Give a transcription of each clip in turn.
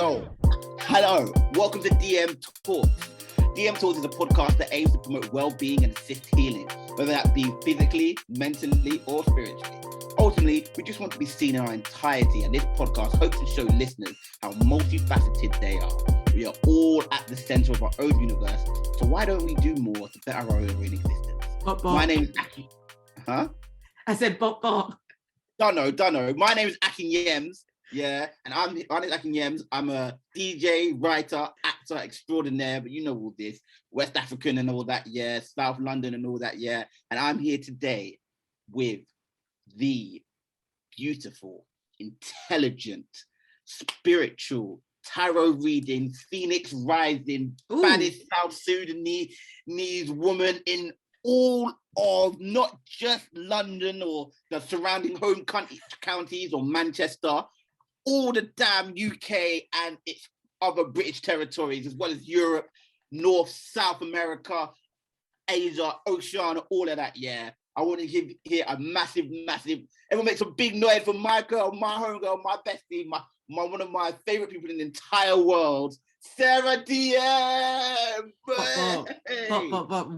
Hello. Welcome to DM Talks. DM Talks is a podcast that aims to promote well-being and assist healing, whether that be physically, mentally, or spiritually. Ultimately, we just want to be seen in our entirety, and this podcast hopes to show listeners how multifaceted they are. We are all at the center of our own universe, so why don't we do more to better our own existence? Bop, bop. My name is Akin. Huh? I said bop bop. Dunno. My name is Akin Yems. Yeah, and my name is Akin Yems. I'm a DJ, writer, actor extraordinaire, but you know all this. West African and all that, yeah. South London and all that, yeah. And I'm here today with the beautiful, intelligent, spiritual, tarot reading, Phoenix rising, baddest South Sudanese woman in all of not just London or the surrounding home counties or Manchester, all the damn UK and its other British territories, as well as Europe, North, South America, Asia, Oceania, all of that, yeah. I want to give here a massive, everyone make some big noise for my girl, my homegirl, my bestie, my one of my favorite people in the entire world, Seerah DM.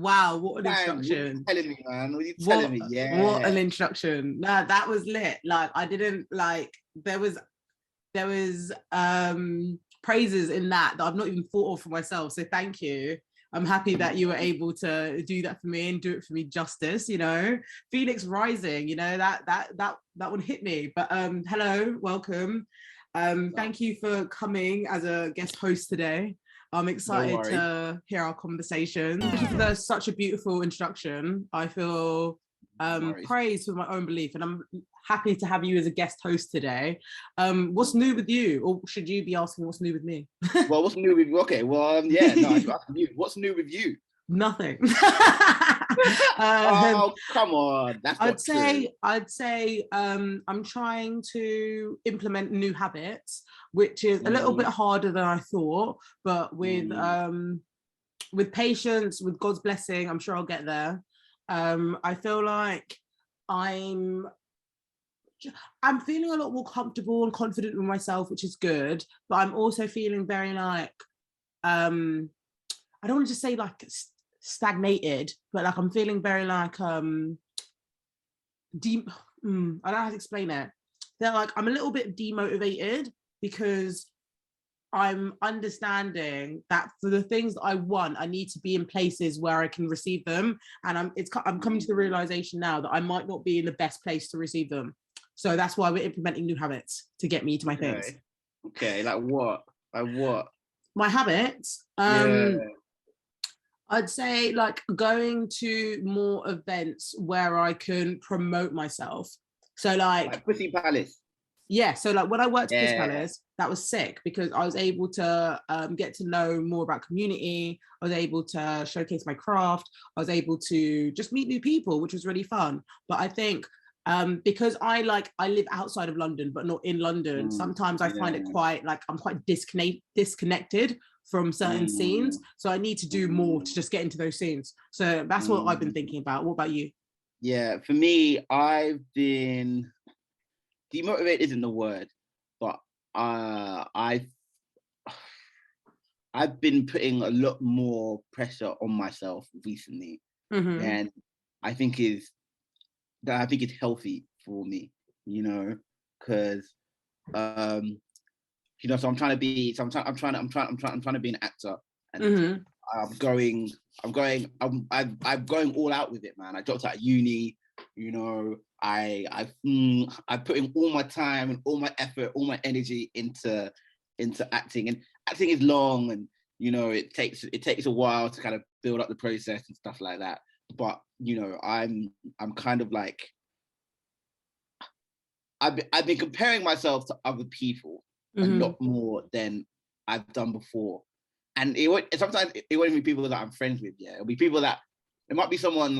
Wow, what an introduction. What are you telling me, man? What are you telling me? Yeah. What an introduction. Nah, that was lit. Like, I didn't there was praises in that I've not even thought of for myself. So thank you. I'm happy that you were able to do that for me and do it for me justice, you know. Phoenix rising, you know, that would hit me. But hello, welcome. Thank you for coming as a guest host today. I'm excited to hear our conversation. There's such a beautiful introduction. I feel praised for my own belief, and I'm happy to have you as a guest host today. What's new with you, or should you be asking what's new with me? Well, what's new with you? Okay, well, yeah, no, I'm asking you. What's new with you? Nothing. Oh, come on. That's not I'd say I'm trying to implement new habits, which is a little bit harder than I thought, but with patience, with God's blessing, I'm sure I'll get there. I feel like I'm feeling a lot more comfortable and confident with myself, which is good, but I'm also feeling very like I don't want to just say like stagnated, but like I'm feeling very like I don't know how to explain it. They're like I'm a little bit demotivated because I'm understanding that for the things that I want, I need to be in places where I can receive them, and I'm coming to the realization now that I might not be in the best place to receive them. So that's why we're implementing new habits to get me to my things. Okay, like what? My habits? I'd say like going to more events where I can promote myself. So like Pussy Palace. Yeah, so like when I worked at Pussy Palace, that was sick because I was able to get to know more about community. I was able to showcase my craft. I was able to just meet new people, which was really fun. But I think because I live outside of London, but not in London, sometimes I find it quite like I'm quite disconnected from certain scenes. So I need to do more to just get into those scenes. So that's what I've been thinking about. What about you? Yeah, for me, I've been demotivated isn't the word, but I've been putting a lot more pressure on myself recently, and I think it's healthy for me, you know, because you know, so I'm trying to be an actor, and I'm going all out with it, man. I dropped out of uni, you know. I put in all my time and all my effort, all my energy into acting, and acting is long, and you know it takes a while to kind of build up the process and stuff like that. But you know, I'm kind of like I've been comparing myself to other people a lot more than I've done before, and sometimes it won't be people that I'm friends with. Yeah, it'll be people that it might be someone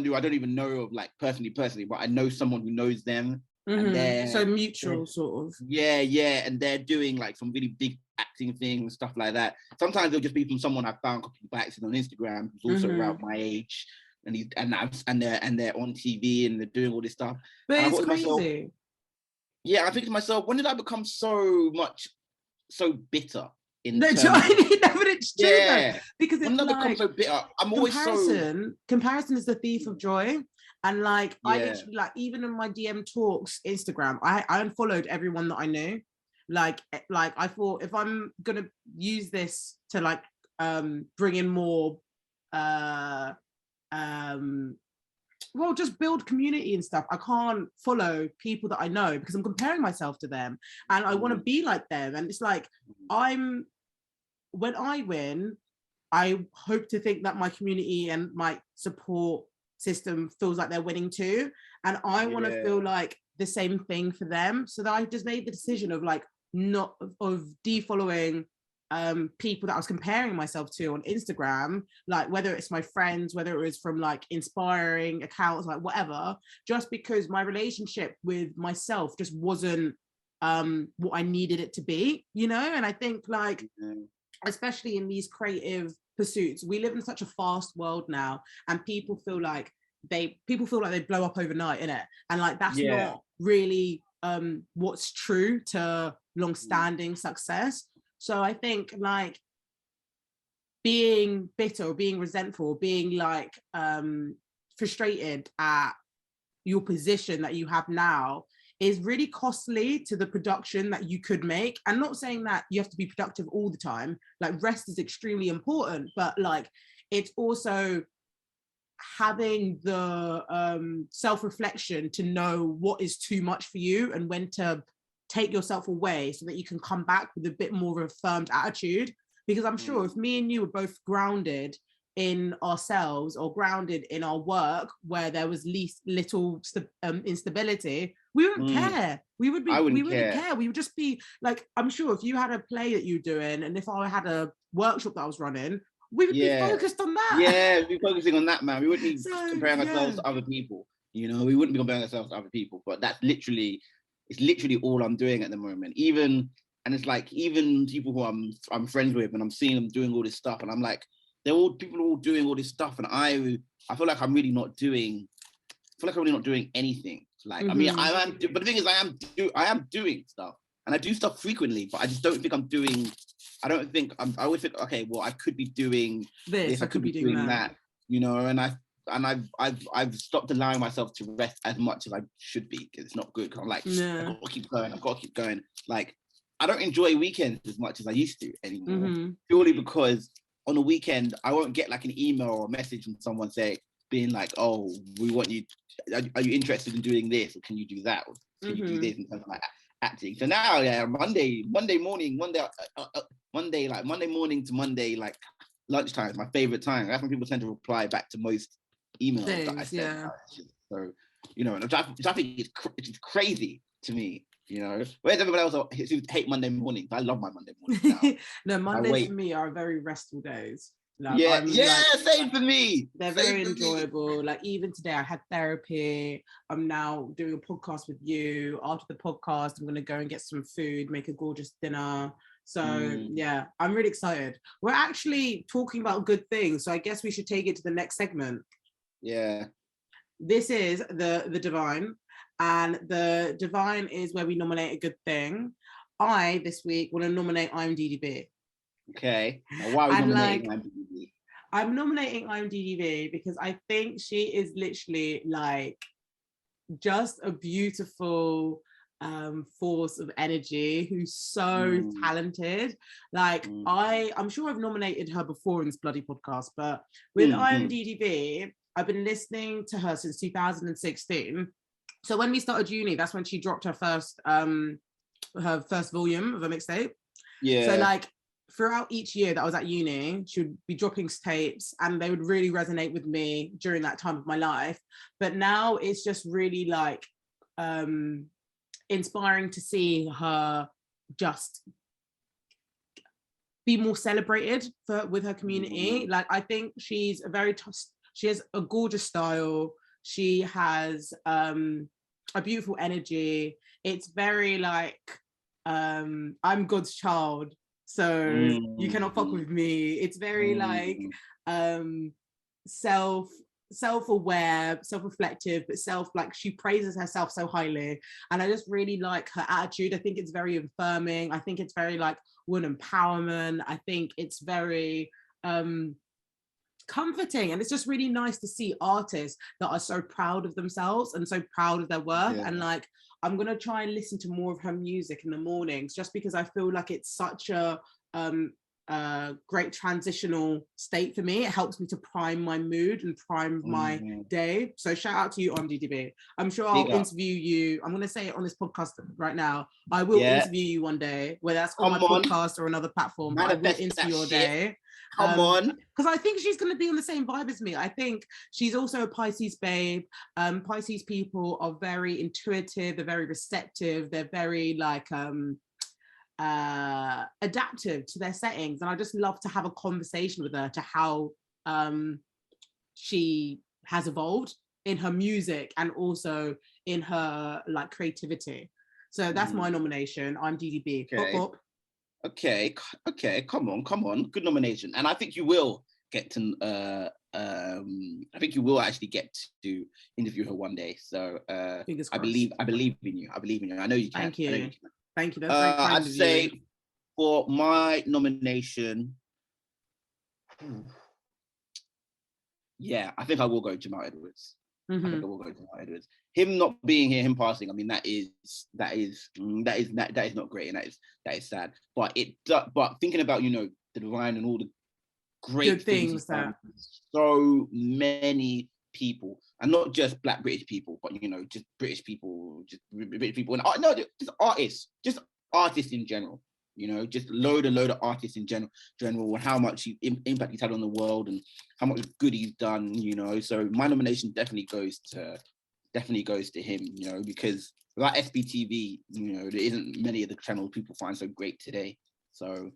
who I don't even know of, like personally, but I know someone who knows them. And they're so mutual sort of. Yeah, and they're doing like some really big acting things, stuff like that. Sometimes it'll just be from someone I found by accident on Instagram who's also around my age, and they're on TV and they're doing all this stuff. But and it's crazy. I think to myself, when did I become so much so bitter in No, terms no, of, it's true yeah. though, because When it's I become like so bitter, I'm always so, comparison is the thief of joy. And like I yeah. literally, like, even in my DM talks Instagram, I unfollowed everyone that I knew. Like I thought, if I'm gonna use this to like bring in more well, just build community and stuff, I can't follow people that I know because I'm comparing myself to them and I want to be like them. And it's like, when I win, I hope to think that my community and my support system feels like they're winning too. And I want to feel like the same thing for them. So that I just made the decision of like not of defollowing people that I was comparing myself to on Instagram, like whether it's my friends, whether it was from like inspiring accounts, like whatever, just because my relationship with myself just wasn't what I needed it to be, you know. And I think like especially in these creative pursuits, we live in such a fast world now, and people feel like they blow up overnight in it, and like that's not really what's true to long-standing success. So I think like being bitter or being resentful or being like frustrated at your position that you have now is really costly to the production that you could make. I'm not saying that you have to be productive all the time, like rest is extremely important, but like it's also having the self-reflection to know what is too much for you and when to take yourself away so that you can come back with a bit more of a firmed attitude. Because I'm sure if me and you were both grounded in ourselves or grounded in our work where there was little instability, we wouldn't care. We wouldn't care. We would just be like, I'm sure if you had a play that you're doing and if I had a workshop that I was running, we would be focused on that. Yeah, we'd be focusing on that, man. We wouldn't be comparing ourselves to other people. You know, we wouldn't be comparing ourselves to other people. But that's literally, it's literally all I'm doing at the moment. Even, and it's like, even people who I'm friends with, and I'm seeing them doing all this stuff, and I'm like, people are all doing all this stuff, and I feel like I'm really not doing. I feel like I'm really not doing anything. Like, I mean, I am, but the thing is, I am doing stuff, and I do stuff frequently, but I just don't think I'm doing. I don't think I always think, okay, well, I could be doing this, I could be doing that, you know. And I've stopped allowing myself to rest as much as I should be, because it's not good. I'm like, I've got to keep going. I've got to keep going. Like, I don't enjoy weekends as much as I used to anymore, purely because on a weekend I won't get like an email or a message from someone being like, oh, we want you. Are you interested in doing this, or can you do that, or can you do this, and something like that. Acting. So now, Monday morning to Monday like lunchtime is my favorite time. That's when people tend to reply back to most emails that I send. So, you know, and which I think is crazy to me. You know, whereas everyone else seems to hate Monday mornings. I love my Monday mornings now. No, Mondays for me are very restful days. Like, same for me. They're very enjoyable. Like even today, I had therapy. I'm now doing a podcast with you. After the podcast, I'm gonna go and get some food, make a gorgeous dinner. So yeah, I'm really excited. We're actually talking about good things, so I guess we should take it to the next segment. Yeah. This is the Divine, and the Divine is where we nominate a good thing. I this week want to nominate IMDb. Okay. Now, why are we nominating IMDb? I'm nominating IMDb because I think she is literally like just a beautiful force of energy who's so talented. Like I'm sure I've nominated her before in this bloody podcast, but with IMDb, I've been listening to her since 2016. So when we started uni, that's when she dropped her first volume of a mixtape. Yeah. So like throughout each year that I was at uni, she would be dropping tapes and they would really resonate with me during that time of my life. But now it's just really like inspiring to see her just be more celebrated with her community. Like I think she's she has a gorgeous style. She has a beautiful energy. It's very like I'm God's child, so you cannot fuck with me. It's very like self self-aware, self-reflective, but she praises herself so highly. And I just really like her attitude. I think it's very affirming. I think it's very like woman empowerment. I think it's very comforting, and it's just really nice to see artists that are so proud of themselves and so proud of their work. And like, I'm gonna try and listen to more of her music in the mornings, just because I feel like it's such a great transitional state for me. It helps me to prime my mood and prime my day. So shout out to you on DDB. I'm sure I'll interview you. I'm going to say it on this podcast right now. I will interview you one day, whether that's on my podcast or another platform. But I will interview your day. Come on. Because I think she's going to be on the same vibe as me. I think she's also a Pisces babe. Pisces people are very intuitive. They're very receptive. They're very like adaptive to their settings, and I just love to have a conversation with her to how she has evolved in her music and also in her like creativity. So that's my nomination. I'm DDB. Okay, come on, good nomination. And I think you will get to I think you will actually get to interview her one day. So I believe in you. I know you can. Thank you. That's very kind I'd of say you. For my nomination, I think I will go Jamal Edwards. I think I will go Jamal Edwards. Him not being here, him passing, I mean, that is not great, and that is sad. But thinking about, you know, the divine and all the great good things that so many people, and not just Black British people, but you know, just British people, and just artists in general. You know, just load of artists in general, and how much impact he's had on the world and how much good he's done. You know, so my nomination definitely goes to him. You know, because without SBTV, you know, there isn't many of the channels people find so great today. So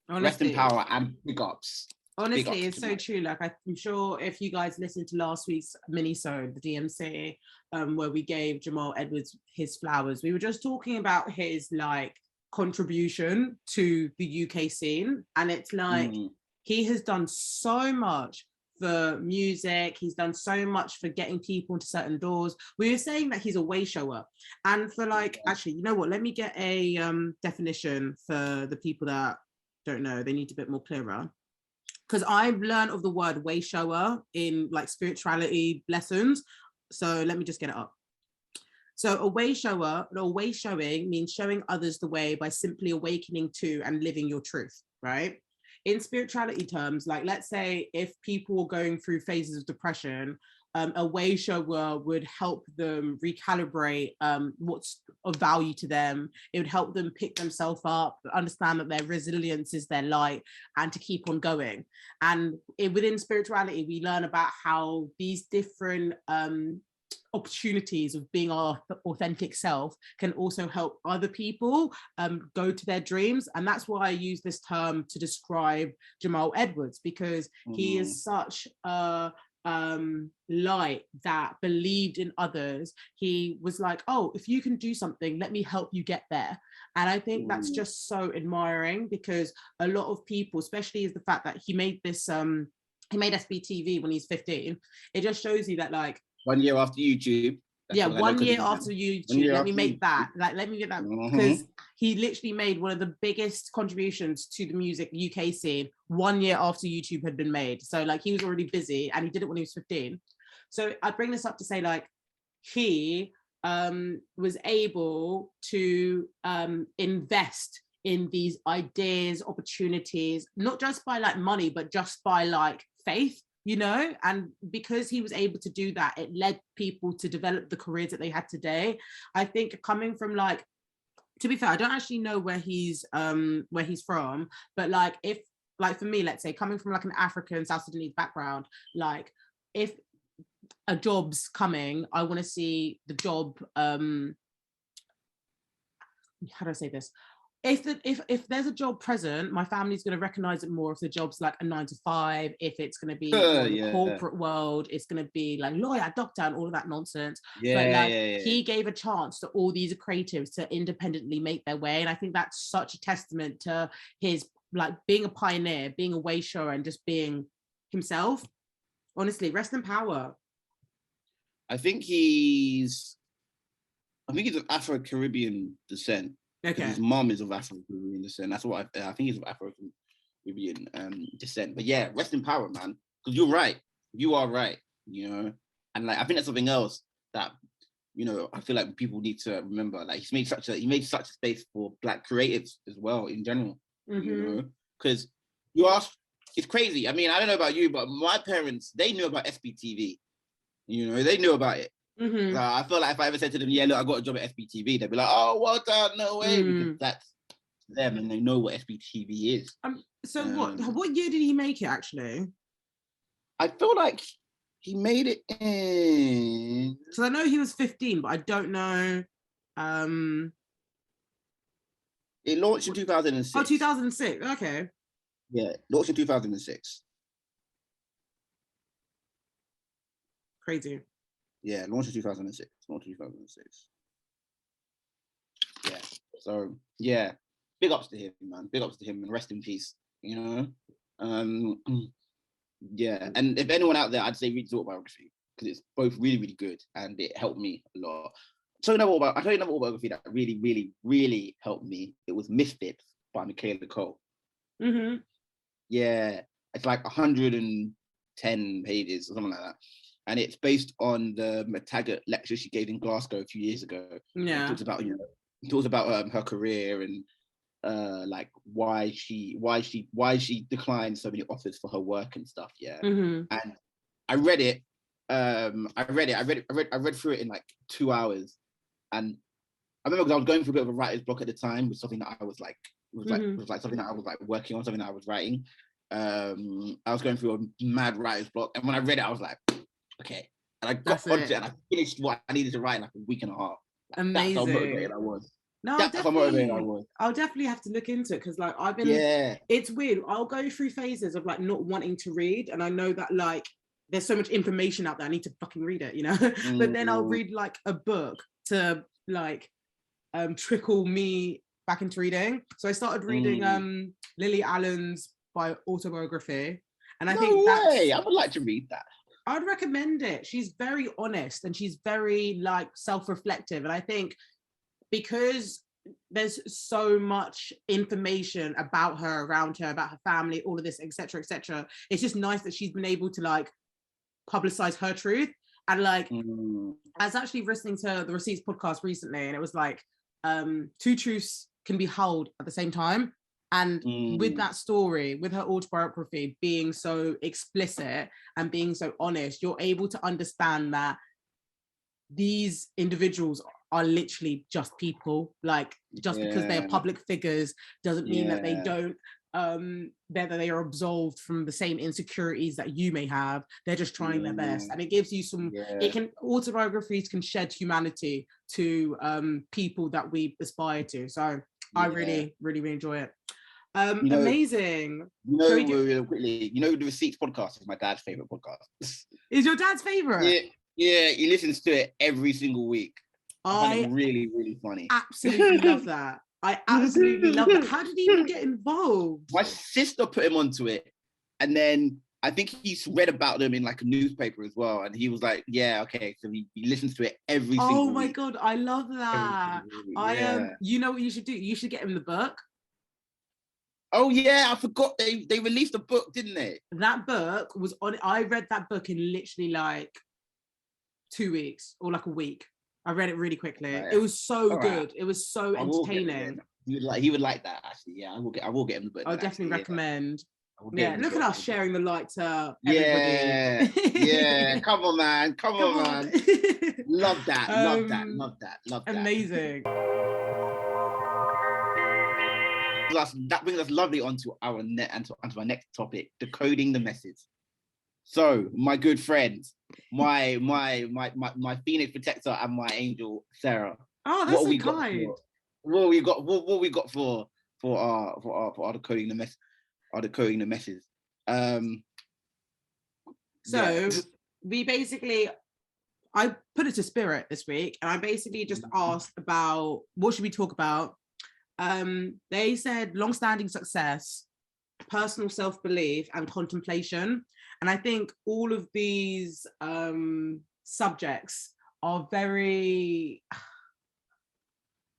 honestly, rest in power and big ups. Honestly, it's so true. Like, I'm sure if you guys listened to last week's mini-sode, the DMC, where we gave Jamal Edwards his flowers, we were just talking about his like contribution to the UK scene. And it's like, he has done so much for music. He's done so much for getting people into certain doors. We were saying that he's a way shower. And for like, actually, you know what? Let me get a definition for the people that don't know. They need a bit more clearer. Because I've learned of the word way shower in like spirituality lessons. So let me just get it up. So a way shower, or way showing, means showing others the way by simply awakening to and living your truth, right? In spirituality terms, like let's say if people were going through phases of depression, a way shower would help them recalibrate what's of value to them. It would help them pick themselves up, understand that their resilience is their light, and to keep on going. And within spirituality, we learn about how these different opportunities of being our authentic self can also help other people go to their dreams. And that's why I use this term to describe Jamal Edwards, because he is such a light that believed in others. He was like, oh, if you can do something, let me help you get there. And I think that's just so admiring, because a lot of people, especially is the fact that he made this he made SBTV when he's 15. It just shows you that, like, 1 year after YouTube. Yeah, 1 year after YouTube. Let me make that. Like, let me get that, because he literally made one of the biggest contributions to the music UK scene 1 year after YouTube had been made. So like, he was already busy, and he did it when he was 15. So I bring this up to say, like, he was able to invest in these ideas, opportunities, not just by like money, but just by like faith. You know, and because he was able to do that, it led people to develop the careers that they had today. I think coming from, like, to be fair, I don't actually know where he's from, but like, if, like, for me, let's say coming from like an African South Sudanese background, like, if a job's coming, I want to see the job, how do I say this? If there's a job present, my family's going to recognize it more if the job's like a 9 to 5. If it's going to be in the corporate world, it's going to be like lawyer, doctor, and all of that nonsense. He gave a chance to all these creatives to independently make their way, and I think that's such a testament to his, like, being a pioneer, being a way shower, and just being himself. Honestly, rest in power. I think he's of Afro-Caribbean descent. Okay. His mom is of Afro-Caribbean descent. That's what I think he's of Afro-Caribbean descent. But yeah, rest in power, man. Because you're right. You are right. You know, and like I think that's something else that, you know, I feel like people need to remember. Like he made such a space for Black creatives as well in general. You know, because you ask, it's crazy. I mean, I don't know about you, but my parents, they knew about SBTV. You know, they knew about it. I feel like if I ever said to them, yeah, look, I got a job at SBTV, they'd be like, oh, well done, no way, because that's them and they know what SBTV is. So what year did he make it, actually? I feel like he made it in... So I know he was 15, but I don't know. It launched in 2006. Oh, 2006, okay. Yeah, launched in 2006. Crazy. Yeah, launched in 2006. Yeah, so yeah, big ups to him, man. Big ups to him, and rest in peace. You know, yeah. And if anyone out there, I'd say read his autobiography because it's both really, really good and it helped me a lot. I tell you another autobiography that really, really, really helped me. It was Misfits by Michaela Cole. Yeah, it's like 110 pages or something like that. And it's based on the McTaggart lecture she gave in Glasgow a few years ago. Yeah. It talks about her career and like why she declined so many offers for her work and stuff. Yeah. And I read it. I read through it in like 2 hours. And I remember because I was going through a bit of a writer's block at the time with something that I was like, something that I was like working on, something that I was writing. I was going through a mad writer's block. And when I read it, I was like, okay. And I got onto it and I finished what I needed to write in like a week and a half. Like, amazing. That's how motivated I was. No, I'll definitely have to look into it because like I've been, it's weird. I'll go through phases of like not wanting to read. And I know that like there's so much information out there. I need to fucking read it, you know? But then I'll read like a book to like trickle me back into reading. So I started reading Lily Allen's autobiography. And I think I would like to read that. I'd recommend it. She's very honest and she's very like self-reflective. And I think because there's so much information about her, around her, about her family, all of this, etc., etc., it's just nice that she's been able to like publicize her truth. And like I was actually listening to the Receipts podcast recently, and it was like two truths can be held at the same time. And with that story, with her autobiography being so explicit and being so honest, you're able to understand that these individuals are literally just people. Like just because they're public figures doesn't mean that they don't that they are absolved from the same insecurities that you may have. They're just trying their best, and it gives you some autobiographies can shed humanity to people that we aspire to. So I really, really, really enjoy it. Amazing. Quickly, the Receipts podcast is my dad's favorite podcast. Is your dad's favorite? Yeah, he listens to it every single week. I find it really, really funny. Absolutely love that. I absolutely love that. How did he even get involved? My sister put him onto it, and then I think he's read about them in like a newspaper as well, and he was like, "Yeah, okay." So he listens to it every single week. Oh my god, I love that. You know what you should do? You should get him the book. Oh yeah, I forgot they released a book, didn't they? That book was on. I read that book in literally like 2 weeks or like a week. I read it really quickly. Right. It was so good. It was so entertaining. He would like that actually. Yeah, I will get him the book. I'll definitely recommend. Yeah, look at us sharing the light to everybody. Yeah. Come on, man. Come on, man. Love that. Love that. Amazing. That brings us lovely onto our next topic: decoding the message. So, my good friends, my Phoenix protector and my angel Sarah. Oh, that's so kind. What we got for our decoding the message? Our decoding the message. We basically, I put it to Spirit this week, and I basically just asked about what should we talk about. They said long-standing success, personal self-belief and contemplation. And I think all of these subjects are very,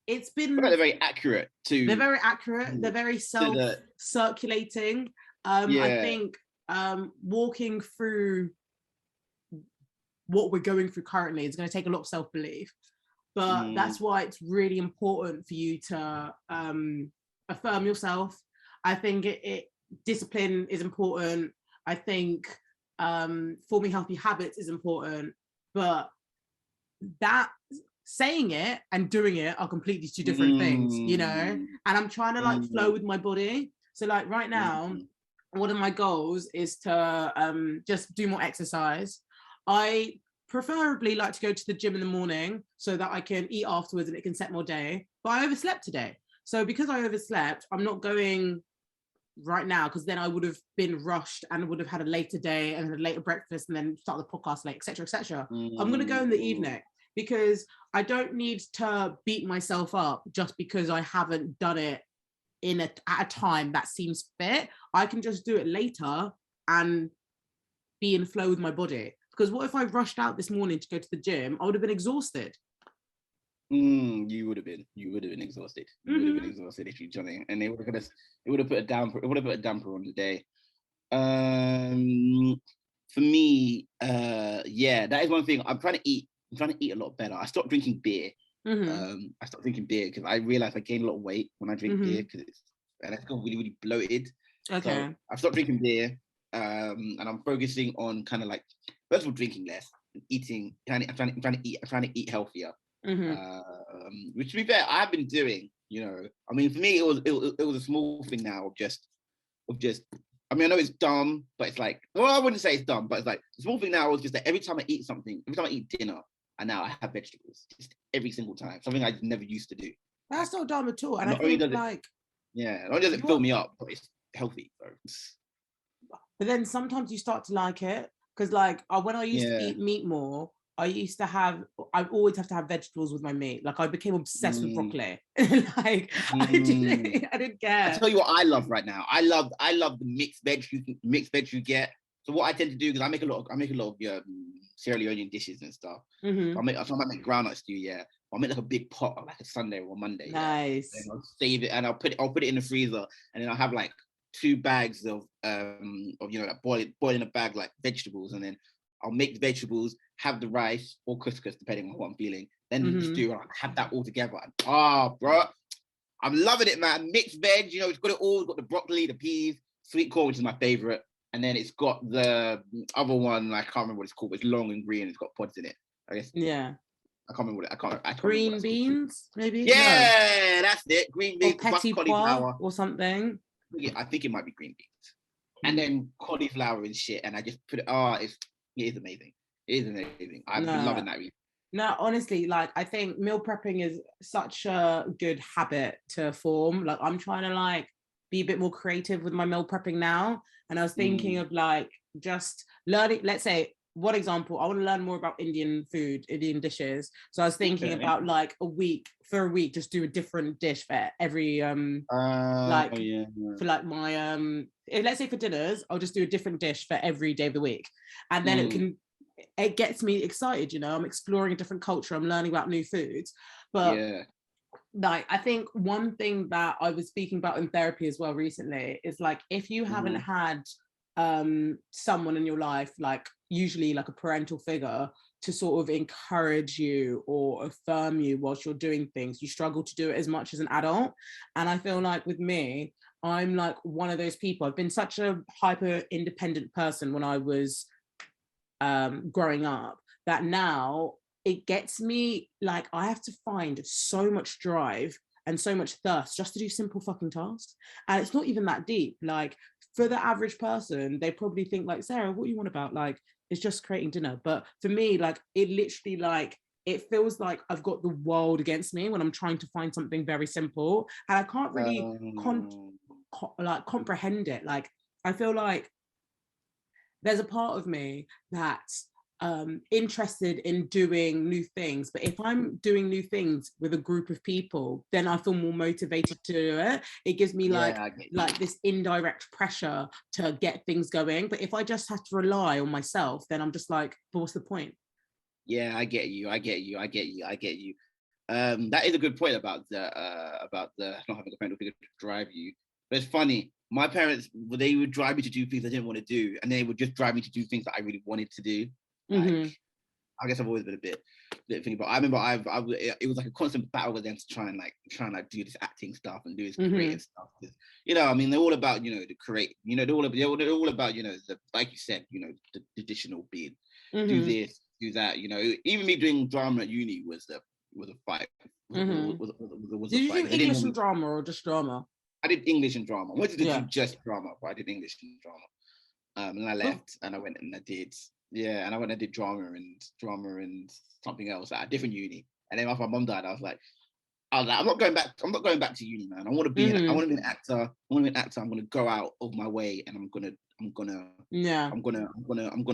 it's been, they're very accurate to, they're very accurate, they're very self-circulating. I think walking through what we're going through currently is going to take a lot of self-belief, but that's why it's really important for you to affirm yourself. I think discipline is important. I think forming healthy habits is important, but that saying it and doing it are completely two different things, you know. And I'm trying to like flow with my body. So like right now, one of my goals is to just do more exercise. I preferably like to go to the gym in the morning so that I can eat afterwards and it can set my day. But I overslept today. So because I overslept, I'm not going right now, because then I would have been rushed and would have had a later day and a later breakfast and then start the podcast late, etc., etc. I'm going to go in the evening because I don't need to beat myself up just because I haven't done it at a time that seems fit. I can just do it later and be in flow with my body. Because what if I rushed out this morning to go to the gym? I would have been exhausted. You would have been exhausted. You would have been exhausted if you'd done it, and it would have put a damper. It would have put a damper on the day. For me, that is one thing. I'm trying to eat a lot better. I stopped drinking beer. I stopped drinking beer because I realized I gained a lot of weight when I drink beer and it's got really, really bloated. Okay. So I've stopped drinking beer, and I'm focusing on kind of like, first of all, drinking less, eating. I'm trying to eat healthier. Which, to be fair, I've been doing. You know, I mean, for me, it was a small thing now of just. I mean, I know it's dumb, but it's like, well, I wouldn't say it's dumb, but it's like the small thing now is just that every time I eat something, every time I eat dinner, and now I have vegetables just every single time. Something I never used to do. That's not dumb at all. And not I think like, not only does it fill me up, but it's healthy. So. But then sometimes you start to like it because, like, when I used to eat meat more, I always have to have vegetables with my meat. Like I became obsessed with broccoli. I didn't care. I tell you what I love right now. I love the mixed veg you get. So what I tend to do, because I make a lot of Sierra Leonean dishes and stuff. So I might make groundnut stew. Yeah, I'll make like a big pot like a Sunday or Monday. Nice. Yeah? And I'll save it and I'll put it in the freezer, and then I'll have like 2 bags of like boil in a bag like vegetables, and then I'll make the vegetables, have the rice or couscous depending on what I'm feeling, then the stew, and I'll have that all together. And, bro, I'm loving it, man. Mixed veg, it's got it all. It's got the broccoli, the peas, sweet corn, which is my favorite, and then it's got the other one. Like, I can't remember what it's called. But it's long and green. And it's got pods in it. I guess. Yeah. I can't remember what it. I can't green beans, maybe. Yeah, no. That's it. Green beans, or petit pois or something. Yeah, I think it might be green beans, and then cauliflower and shit. And I just put it. It is amazing. It is amazing. I've been loving that. No, honestly, like I think meal prepping is such a good habit to form. Like I'm trying to like be a bit more creative with my meal prepping now. And I was thinking of like just learning, let's say, one example, I want to learn more about Indian food, Indian dishes. So I was thinking about like a week, just do a different dish for every for like my let's say for dinners, I'll just do a different dish for every day of the week. And then it gets me excited, I'm exploring a different culture, I'm learning about new foods. But like I think one thing that I was speaking about in therapy as well recently is like if you haven't had someone in your life, like usually like a parental figure, to sort of encourage you or affirm you whilst you're doing things, you struggle to do it as much as an adult. And I feel like with me, I'm like one of those people. I've been such a hyper independent person when I was growing up, that now it gets me like I have to find so much drive and so much thirst just to do simple fucking tasks. And it's not even that deep. Like for the average person, they probably think like, Sarah, what do you want about? Like, it's just creating dinner. But for me, like it literally like, it feels like I've got the world against me when I'm trying to find something very simple. And I can't really comprehend it. Like, I feel like there's a part of me that interested in doing new things. But if I'm doing new things with a group of people, then I feel more motivated to do it. It gives me like this indirect pressure to get things going. But if I just have to rely on myself, then I'm just like, but what's the point? Yeah, I get you. That is a good point about the not having a parent figure to drive you. But it's funny. My parents, they would drive me to do things I didn't want to do, and they would just drive me to do things that I really wanted to do. Like, I guess I've always been a bit thinking, but I remember it was like a constant battle with them to try and do this acting stuff and do this creative stuff. You know, I mean, they're all about, you know, the create. You know, they're all about, you know, the, like you said, you know, the traditional being, do this, do that. You know, even me doing drama at uni was a fight. Was Did you do English and drama or just drama? I did English and drama. I wanted to do just drama, but I did English and drama. And I left and I went and I did and I did drama and something else at a different uni. And then after my mum died, I was like, I'm not going back to uni, man. I want to be I want to be an actor. I'm going to go out of my way and I'm going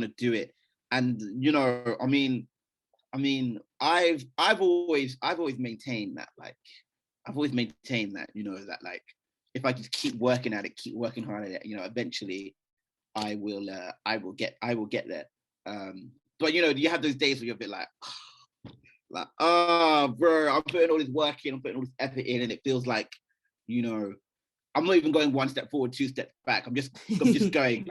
to do it. And you know, I mean, I've always maintained that, you know, that like if I just keep working at it, keep working hard at it, you know, eventually I will get there. But you know, you have those days where you're a bit like, bro, I'm putting all this work in, I'm putting all this effort in, and it feels like, you know, I'm not even going one step forward, two steps back. I'm just going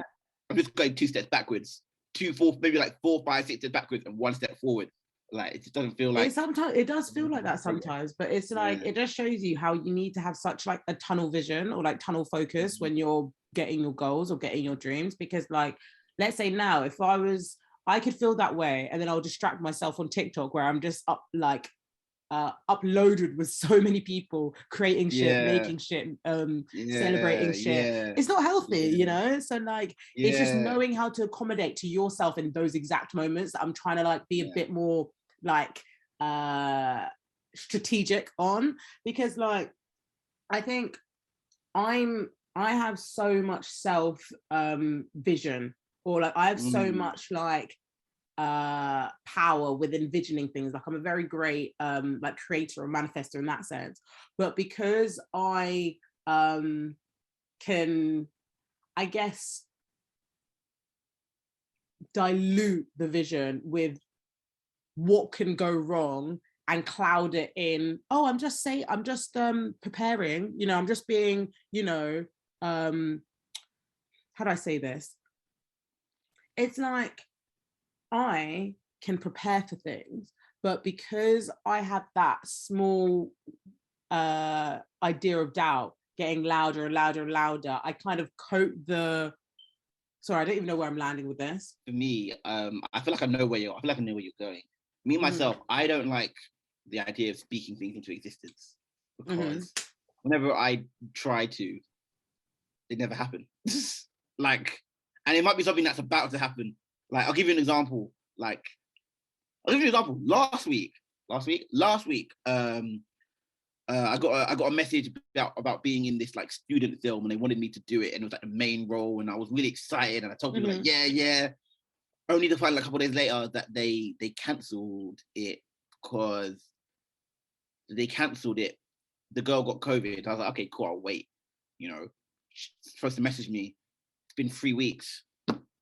2 steps backwards, 4, 5, 6 steps backwards, and 1 step forward. Like, it just doesn't feel like it does feel like that sometimes, but it's like it just shows you how you need to have such like a tunnel vision or like tunnel focus when you're getting your goals or getting your dreams. Because like, let's say now, if I could feel that way, and then I'll distract myself on TikTok where I'm just uploaded with so many people creating shit, making shit, celebrating shit. It's not healthy, you know. So like, it's just knowing how to accommodate to yourself in those exact moments that I'm trying to like be a bit more like strategic on, because like I think I have so much self vision, or like I have so much like power with envisioning things. Like I'm a very great like creator or manifestor in that sense, but because I can, I guess, dilute the vision with what can go wrong and cloud it in, I'm just preparing, you know, I'm just being, you know, how do I say this? It's like I can prepare for things, but because I have that small idea of doubt getting louder and louder and louder, I kind of coat the. Sorry, I don't even know where I'm landing with this. For me, I feel like I know where you're going. Me myself, I don't like the idea of speaking things into existence, because whenever I try to, it never happen. Like, and it might be something that's about to happen. Like, I'll give you an example. Last week, I got a message about being in this like student film, and they wanted me to do it, and it was like the main role, and I was really excited, and I told people like, yeah. Only to find like a couple of days later that they cancelled it because they cancelled it. The girl got COVID. I was like, okay, cool, I'll wait. You know, she's supposed to message me. It's been 3 weeks,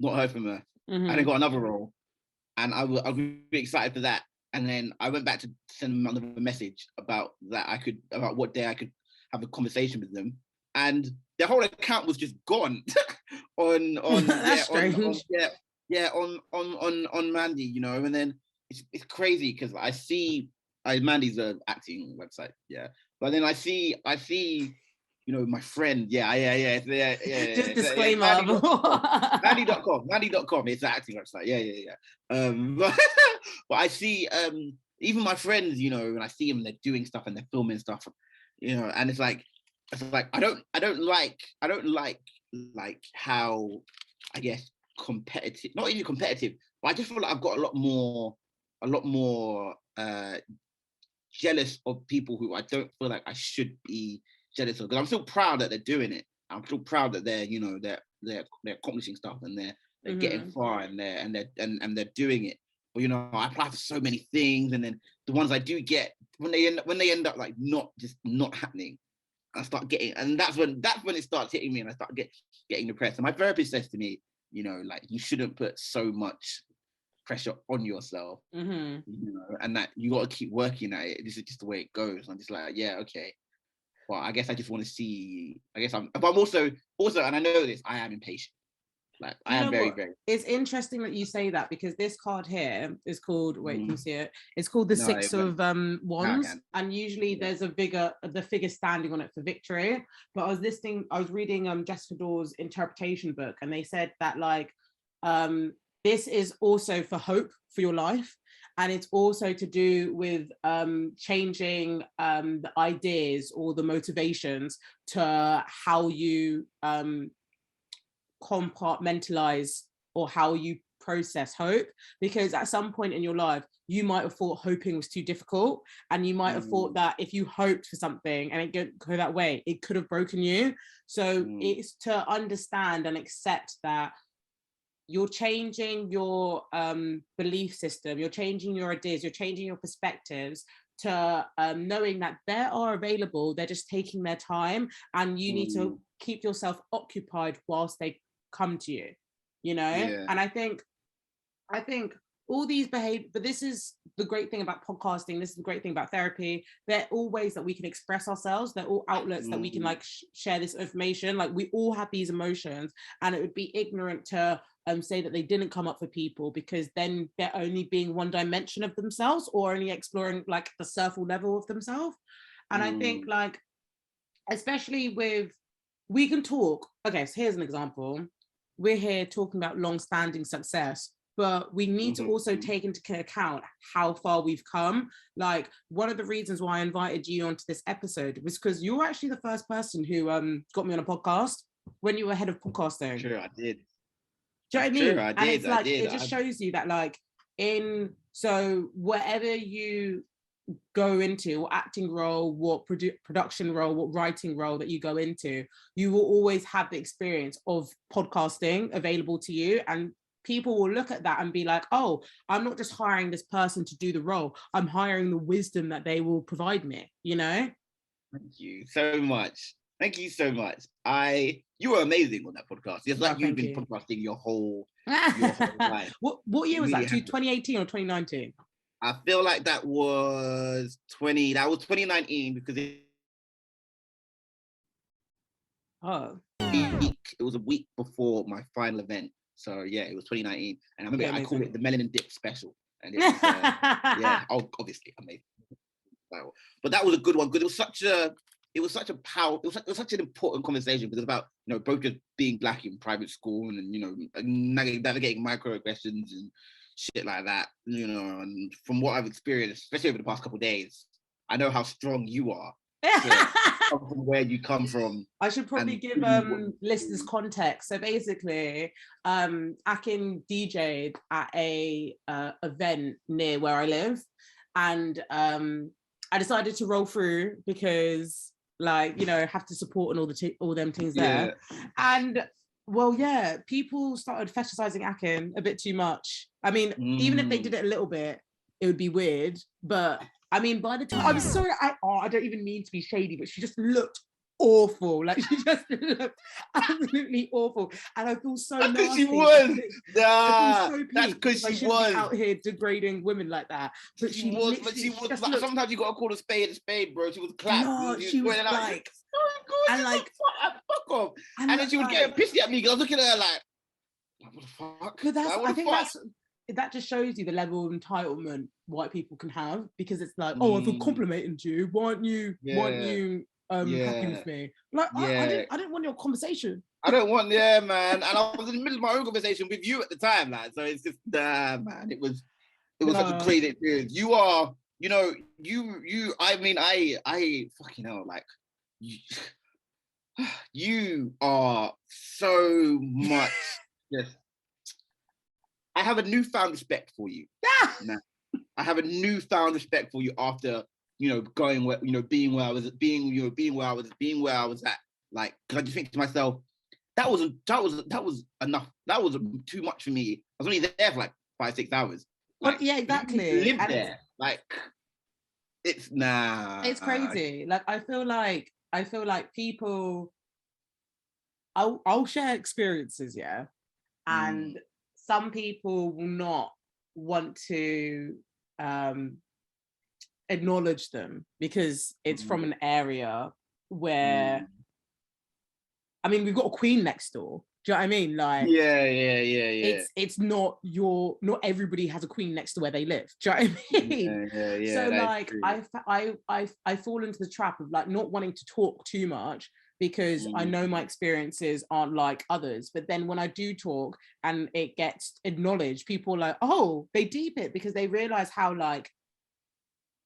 not heard from her. And I got another role, and I was really excited for that. And then I went back to send them another message about what day I could have a conversation with them, and their whole account was just gone on That's strange. On Mandy, you know. And then it's crazy because I see Mandy's an acting website, but then I see you know, my friend, Just disclaimer. Mandy.com, it's an acting website, but I see even my friends, you know, and I see them, they're doing stuff and they're filming stuff, you know, and it's like I don't like how, I guess, competitive, not even competitive, but I just feel like I've got a lot more jealous of people who I don't feel like I should be jealous of, because I'm still proud that they're doing it. I'm still proud that they're, you know, they're accomplishing stuff, and they're getting far and they're doing it. But you know, I apply for so many things, and then the ones I do get, when they end up like not happening, I start getting, and that's when it starts hitting me, and I start getting depressed. And my therapist says to me, you know, like, you shouldn't put so much pressure on yourself, you know, and that you got to keep working at it. This is just the way it goes. I'm just like, yeah, okay. Well, I guess I just want to see. I guess but I'm also, and I know this, I am impatient. Like, I am very. It's interesting that you say that, because this card here is called, wait, can you see it? It's called the Six of Wands, and usually there's the figure standing on it for victory. But I was reading Jessica Dawes' interpretation book, and they said that, like, this is also for hope for your life. And it's also to do with changing the ideas or the motivations to how you compartmentalize or how you process hope. Because at some point in your life, you might have thought hoping was too difficult, and you might have thought that if you hoped for something and it didn't go that way, it could have broken you. So it's to understand and accept that you're changing your belief system, you're changing your ideas, you're changing your perspectives to knowing that they are available, they're just taking their time, and you need to keep yourself occupied whilst they come to you, you know? And I think all these behavior, but this is the great thing about podcasting, this is the great thing about therapy, they're all ways that we can express ourselves, they're all outlets that we can like share this information. Like, we all have these emotions, and it would be ignorant to say that they didn't come up for people, because then they're only being one dimension of themselves, or only exploring like the surface level of themselves. And I think, like, especially with, we can talk, okay, so here's an example. We're here talking about long-standing success, but we need to also take into account how far we've come. Like, one of the reasons why I invited you onto this episode was because you're actually the first person who got me on a podcast when you were head of podcasting. Sure, I did. Do you know what I mean? And it's like, it just shows you that, like, so whatever you go into, what acting role, what production role, what writing role that you go into, you will always have the experience of podcasting available to you, and people will look at that and be like, oh, I'm not just hiring this person to do the role, I'm hiring the wisdom that they will provide me, you know? Thank you so much. You were amazing on that podcast. It's like you've been podcasting your whole life. What year was that? 2018 or 2019? I feel like that was 2019, because it was a week before my final event. So yeah, it was 2019, and I remember I called it the Melanin Dip Special, and it was, obviously amazing. But that was a good one, because it was such an important conversation, because it's about, you know, both just being Black in private school, and, you know, navigating microaggressions and shit like that, you know. And from what I've experienced, especially over the past couple of days, I know how strong you are. From where you come from. I should probably give listeners context. So basically, Akin DJ'd at a event near where I live, and I decided to roll through because, like, you know, have to support and all them things there. And well, yeah, people started fetishizing Akin a bit too much. I mean, even if they did it a little bit, it would be weird. But I mean, by the time, I'm sorry, I don't even mean to be shady, but she just looked awful. Like, she just looked absolutely awful, and I feel so nasty. Because she was. That's because she was out here degrading women like that. But she was. Like, sometimes you gotta call a spade, bro. She was clapped. No, she was like, oh, and like, fuck off. And then she was getting pissy at me, because I was looking at her like, what the fuck? But that just shows you the level of entitlement white people can have, because it's like, oh, I've complimented you. Why aren't you happy with me? Like, I didn't want your conversation. I don't want, man. And I was in the middle of my own conversation with you at the time, like, so it's just, man, it was such a crazy experience. You are, you know, I mean, I fucking hell, like, you are so much just, I have a newfound respect for you. Now, I have a newfound respect for you after, you know, going where, you know, being where I was at. Like, because I just think to myself, that was enough. That was too much for me. I was only there for like 5-6 hours. Like, yeah, exactly. You live there. Like, it's It's crazy. Like, I feel like people, I'll share experiences, yeah. And some people will not want to acknowledge them because it's from an area where, I mean, we've got a queen next door. Do you know what I mean? Like, yeah. It's not everybody has a queen next to where they live. Do you know what I mean? Yeah. So like, I fall into the trap of like not wanting to talk too much because I know my experiences aren't like others. But then when I do talk and it gets acknowledged, people are like, oh, they deep it because they realize how like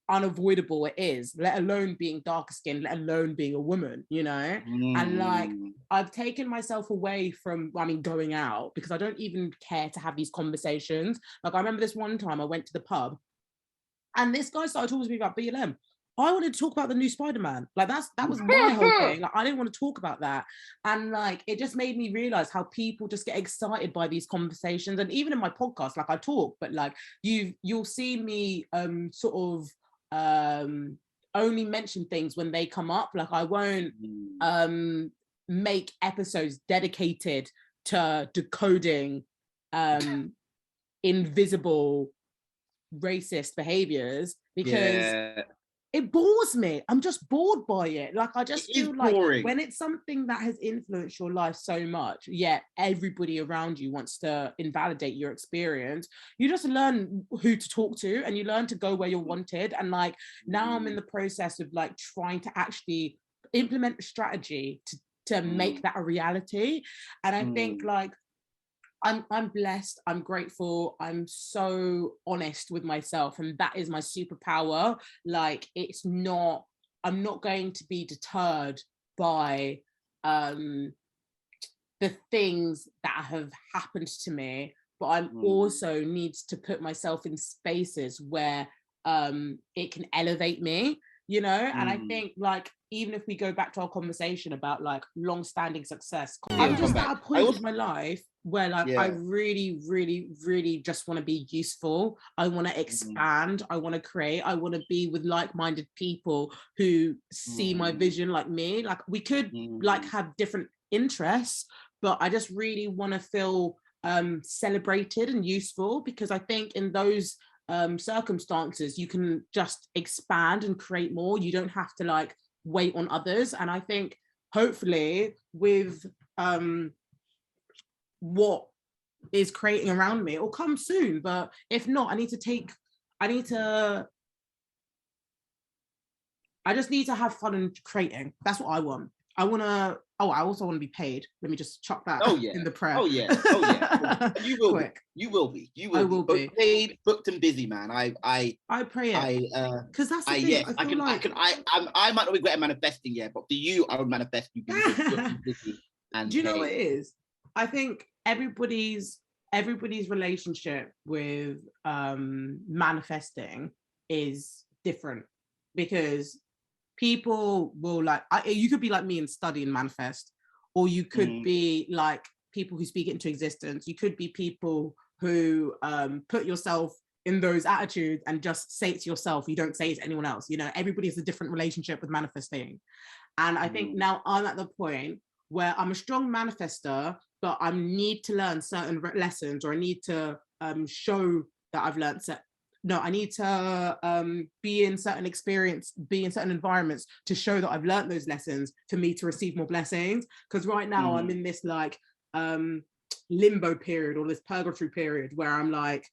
unavoidable it is, let alone being darker skinned, let alone being a woman, you know. And like, I've taken myself away from, I mean, going out because I don't even care to have these conversations. Like, I remember this one time I went to the pub and this guy started talking to me about BLM. I wanted to talk about the new Spider-Man. Like, that was my whole thing. Like, I didn't want to talk about that. And like, it just made me realize how people just get excited by these conversations. And even in my podcast, like, I talk, but like, you'll see me sort of only mention things when they come up. Like, I won't make episodes dedicated to decoding invisible racist behaviors because it bores me. I'm just bored by it. Like, I just feel like when it's something that has influenced your life so much, yet everybody around you wants to invalidate your experience, you just learn who to talk to and you learn to go where you're wanted. And like, now I'm in the process of like trying to actually implement a strategy to make that a reality. And I think like, I'm blessed, I'm grateful, I'm so honest with myself, and that is my superpower. Like, I'm not going to be deterred by the things that have happened to me, but I'm also needs to put myself in spaces where it can elevate me, you know. And I think like, even if we go back to our conversation about like long-standing success, I'm just at a point in my life where like, I really, really, really just want to be useful. I want to expand. I want to create. I want to be with like-minded people who see my vision like me. Like, we could like have different interests, but I just really want to feel celebrated and useful, because I think in those circumstances you can just expand and create more. You don't have to like wait on others. And I think hopefully with what is creating around me, it'll come soon. But if not, I just need to have fun and creating. That's what I want. I also want to be paid. Let me just chuck that in the prayer. Oh yeah. You will be. You will be. I will be paid, booked, and busy, man. I pray it. Because that's the thing. Yes, I might not be great at manifesting yet, but for you, I would manifest you being booked, busy, and do you know what it is? I think everybody's relationship with manifesting is different, because people will like, you could be like me and study and manifest, or you could be like people who speak it into existence. You could be people who put yourself in those attitudes and just say it to yourself. You don't say it to anyone else. You know, everybody has a different relationship with manifesting. And I think now I'm at the point where I'm a strong manifester, but I need to learn certain lessons, or I need to show that I've learned I need to be in certain environments to show that I've learned those lessons for me to receive more blessings. Because right now I'm in this like limbo period, or this purgatory period, where I'm like,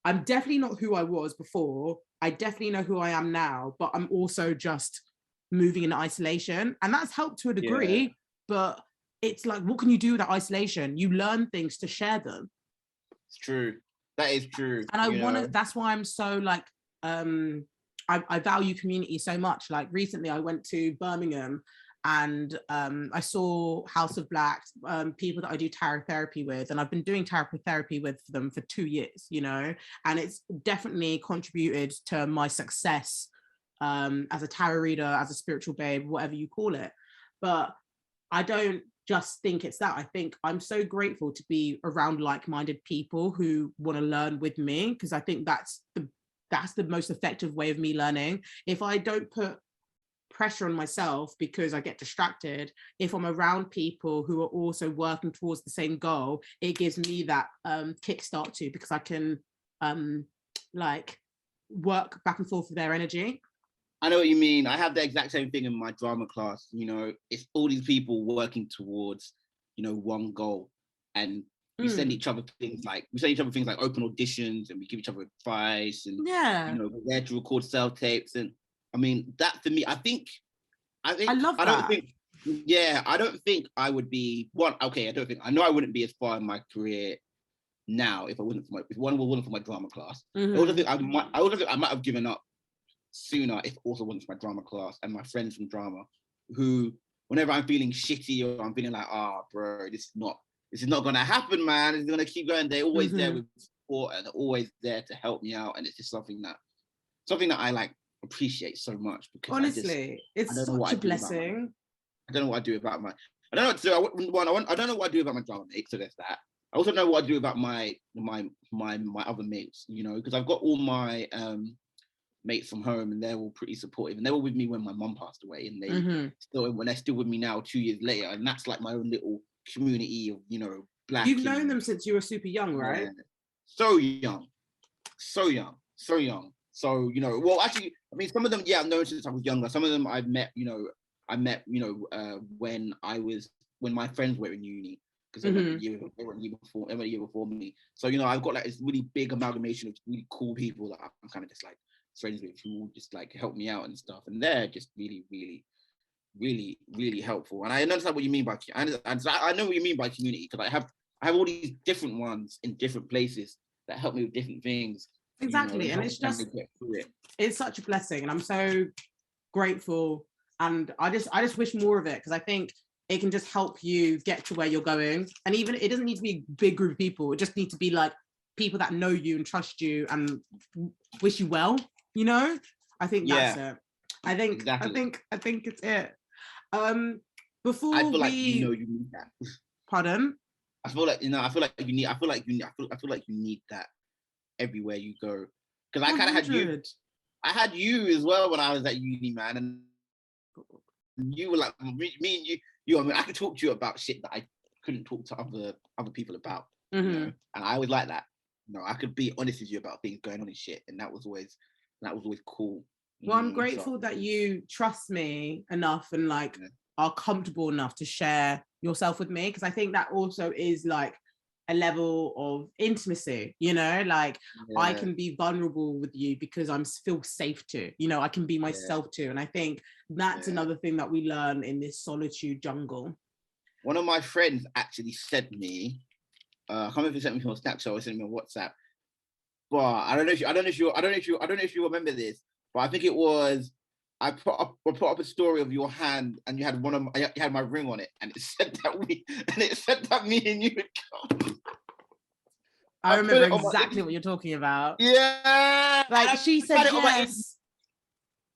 I'm definitely not who I was before. I definitely know who I am now, but I'm also just moving in isolation. And that's helped to a degree, but it's like, what can you do with that isolation? You learn things to share them. It's true. That is true. And that's why I'm so like, I value community so much. Like, recently I went to Birmingham and I saw House of Black, people that I do tarot therapy with, and I've been doing tarot therapy with them for 2 years, you know, and it's definitely contributed to my success as a tarot reader, as a spiritual babe, whatever you call it. But I don't just think it's that. I think I'm so grateful to be around like-minded people who want to learn with me, because I think that's the most effective way of me learning. If I don't put pressure on myself because I get distracted, if I'm around people who are also working towards the same goal, it gives me that kickstart too, because I can like work back and forth with their energy. I know what you mean. I have the exact same thing in my drama class. You know, it's all these people working towards, you know, one goal, and we send each other things like open auditions, and we give each other advice, and yeah, you know, we're there to record self-tapes. And I mean, that for me, I think I love that. I don't think I would be one. Okay, I know I wouldn't be as far in my career now if one wasn't for my drama class. I also think I might have given up sooner if it also wasn't for my drama class and my friends from drama, who whenever I'm feeling shitty or I'm feeling like, bro, this is not gonna happen, man. It's gonna keep going. They're always there with support, and they're always there to help me out. And it's just something that I like appreciate so much, because honestly, it's such a blessing. I don't know what I do about my I don't know what I do about my drama mates, so there's that. I also know what I do about my other mates, you know, because I've got all my mates from home, and they're all pretty supportive, and they were with me when my mum passed away, and they're still with me now 2 years later, and that's like my own little community of, you know, Black. You've known them since you were super young, right? Yeah, so young. So, you know, well, actually, I mean, some of them, I've known since I was younger. Some of them I've met, when my friends were in uni, because they went a year before me. So, you know, I've got like this really big amalgamation of really cool people that I'm kind of just like friends with, who just like help me out and stuff. And they're just really, really, really, really helpful. And I understand what you mean by, I know what you mean by community, because I have all these different ones in different places that help me with different things. Exactly. And it's just, it's such a blessing, and I'm so grateful, and I just wish more of it, because I think it can just help you get to where you're going. And even it doesn't need to be a big group of people, it just needs to be like people that know you and trust you and wish you well, you know. I think that's it. I think it's it. Before I feel like you need that. Pardon? I feel like you need that everywhere you go, because I kind of had you as well when I was at uni, man, and you were like me and you. I mean, I could talk to you about shit that I couldn't talk to other people about, you know? And I always like that. You know, I could be honest with you about things going on and shit, and that was always cool. Well, I'm grateful that you trust me enough and like are comfortable enough to share yourself with me, because I think that also is like a level of intimacy, you know, like I can be vulnerable with you because I feel safe to, you know, I can be myself too. And I think that's another thing that we learn in this solitude jungle. One of my friends actually sent me, I can't remember if he sent me on Snapchat or sent me on WhatsApp, but I don't know if you remember this, but I think it was, I put up a story of your hand, and you had my ring on it, and it said that me and you would come. I remember exactly what you're talking about. Yeah, like she said yes.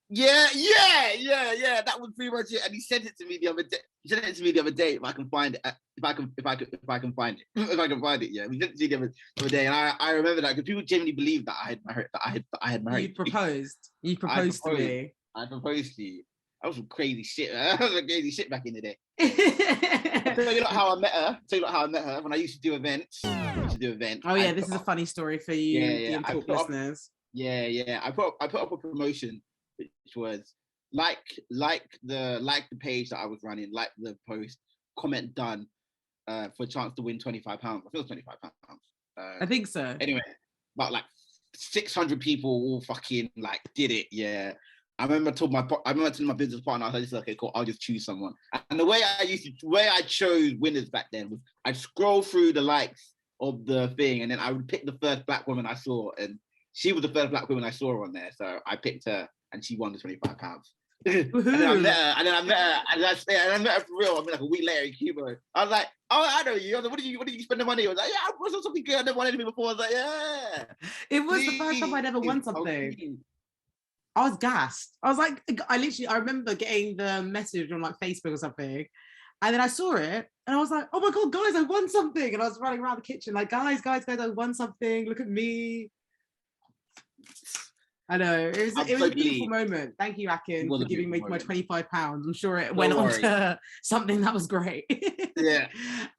Yeah. That was pretty much it. And he sent it to me the other day. If I can find it, if I can find it. Yeah, we sent it to me the other day, and I remember that because people genuinely believed that I had married. You proposed to me. I proposed to you. That was some crazy shit. That was some crazy shit back in the day. I'll tell you how I met her. When I used to do events. Oh yeah, this is a funny story for you, DM Talk listeners. I put up a promotion, which was like the page that I was running, like the post, comment done, for a chance to win £25. I think it was £25. I think so. Anyway, about like 600 people all fucking like did it. Yeah. I remember telling my business partner, I was like, okay, cool, I'll just choose someone. And the way I chose winners back then was I'd scroll through the likes of the thing, and then I would pick the first Black woman I saw, and she was the first Black woman I saw on there. So I picked her, and she won the £25. and then I met her, and I met her for real. I mean, like a week later in Cuba. I was like, oh, I know you. I was like, what did you spend the money? I was like, I was on something good. I never won anything before. I was like, yeah. It was the first time I'd ever won something. I was gassed. I was like, I remember getting the message on like Facebook or something, and then I saw it, And I was like, oh my God, guys, I won something. And I was running around the kitchen like, guys, I won something. Look at me. I know. It was a beautiful moment. Thank you, Akin, for giving me my £25. I'm sure it went on to something that was great. Yeah,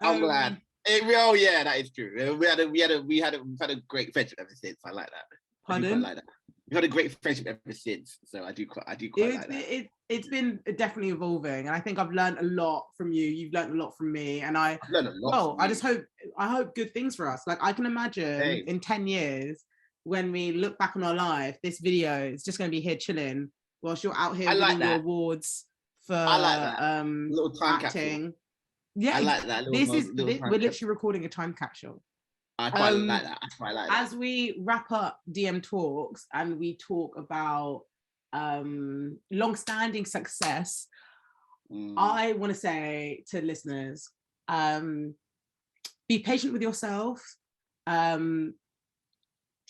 I'm glad. Oh yeah, that is true. We had a great friendship ever since. I like that. Pardon? We've had a great friendship ever since. So I do quite like that. It's been definitely evolving, and I think I've learned a lot from you. You've learned a lot from me, and I've learned a lot. I hope good things for us. Like I can imagine in 10 years when we look back on our life, this video is just going to be here chilling whilst you're out here winning your awards for little time acting. Capsule. Yeah, I like that. We're literally recording a time capsule. I quite like that. As we wrap up DM Talks and we talk about long-standing success, I want to say to listeners, be patient with yourself.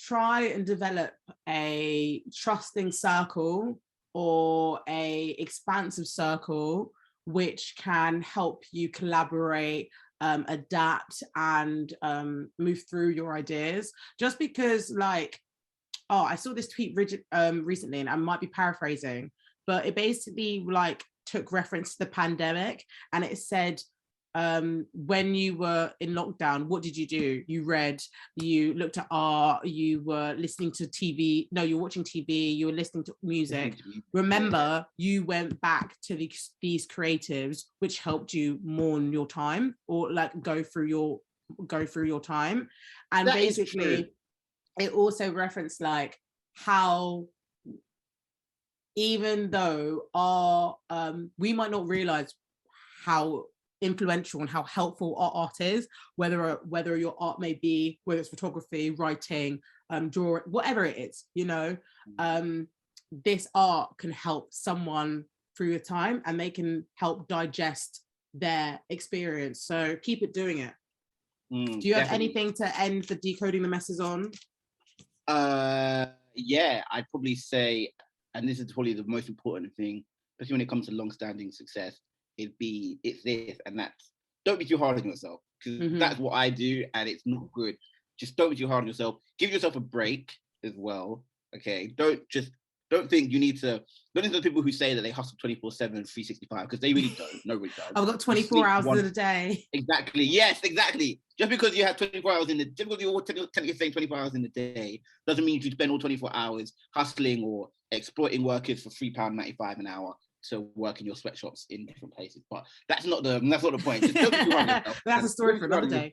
Try and develop a trusting circle or a expansive circle which can help you collaborate, adapt, and move through your ideas. Just because, like, I saw this tweet recently, and I might be paraphrasing, but it basically like took reference to the pandemic, and it said, when you were in lockdown, what did you do? You read, you looked at art, you were listening to TV. No, you're watching TV, you were listening to music. Remember, you went back to these creatives, which helped you mourn your time or like go through your time. And that basically, it also referenced like how even though we might not realize how influential and how helpful our art is, whether your art may be, whether it's photography, writing, drawing, whatever it is, this art can help someone through the time, and they can help digest their experience. So keep it doing it. Do you have anything to end the decoding the messes on? Yeah, I'd probably say, and this is probably the most important thing, especially when it comes to long-standing success, it's this and that. Don't be too hard on yourself, because that's what I do, and it's not good. Just don't be too hard on yourself. Give yourself a break as well. Okay, don't think you need to. Don't listen to people who say that they hustle 24/7, 365, because they really don't. Nobody does. I've got 24 hours in a day. Exactly. Yes, exactly. Just because you have 24 hours just because you're technically saying 24 hours in a day doesn't mean you spend all 24 hours hustling or exploiting workers for £3.95 an hour to work in your sweatshops in different places. But that's not the point. Just don't be too hard on yourself. That's a story for another day.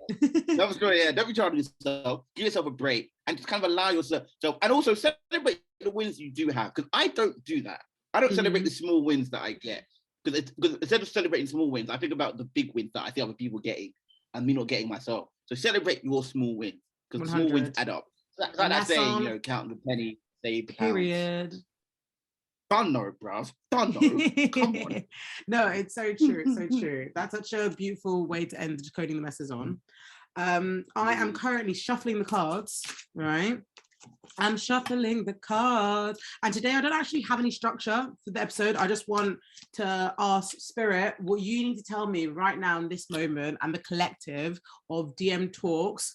Another story, yeah. Don't be too hard on yourself. Give yourself a break and just kind of allow yourself, and also celebrate the wins you do have. Because I don't do that. I don't celebrate the small wins that I get. Because instead of celebrating small wins, I think about the big wins that I see other people getting and me not getting myself. So celebrate your small wins, because small wins add up. Like that saying, count the penny, save the pounds. Period. Don't know, bruv. Don't know. Come on. No, it's so true. It's so true. That's such a beautiful way to end Decoding the Messes on. I am currently shuffling the cards, right? I'm shuffling the cards. And today I don't actually have any structure for the episode. I just want to ask Spirit what you need to tell me right now in this moment and the collective of DM Talks.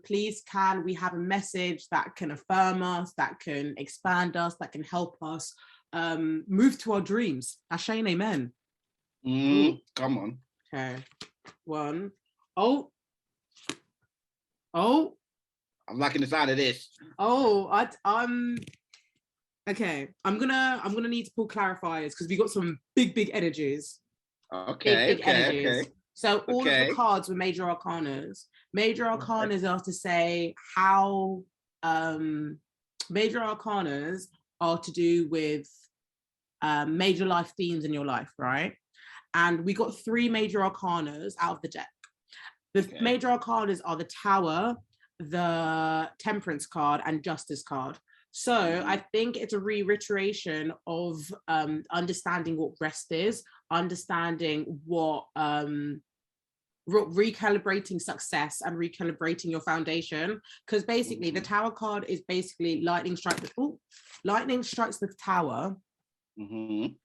Please, can we have a message that can affirm us, that can expand us, that can help us move to our dreams? Ashe and amen. Come on. Okay. One. I'm liking the sound of this. Okay. I'm gonna need to pull clarifiers because we got some big energies. Okay. Big energies. So all of the cards were major arcanas. Major arcanas are to say how major arcanas are to do with major life themes in your life, right? And we got 3 major arcanas out of the deck. The major arcanas are the Tower, the Temperance card, and Justice card. So I think it's a reiteration of understanding what rest is, understanding what recalibrating success and recalibrating your foundation. Because basically the Tower card is basically lightning strikes the Tower,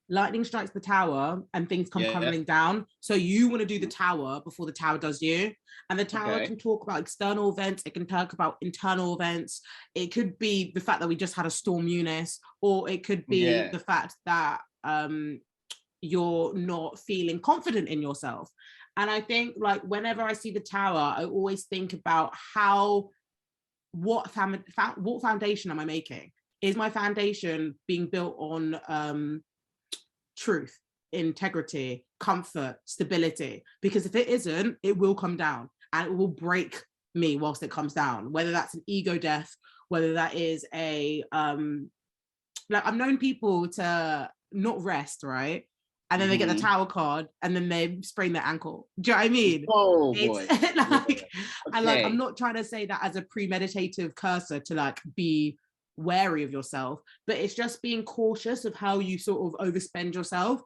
Lightning strikes the tower and things come Yeah. crumbling down. So you want to do the tower before the tower does you. And the tower can talk about external events. It can talk about internal events. It could be the fact that we just had a storm Eunice, or it could be the fact that you're not feeling confident in yourself. And I think, like, whenever I see the tower, I always think about what foundation am I making? Is my foundation being built on truth, integrity, comfort, stability? Because if it isn't, it will come down and it will break me whilst it comes down, whether that's an ego death, whether that is like, I've known people to not rest, right? And then they get the tower card and then they sprain their ankle. Do you know what I mean? Oh boy. And like, I'm not trying to say that as a premeditative cursor to like be wary of yourself, but it's just being cautious of how you sort of overspend yourself.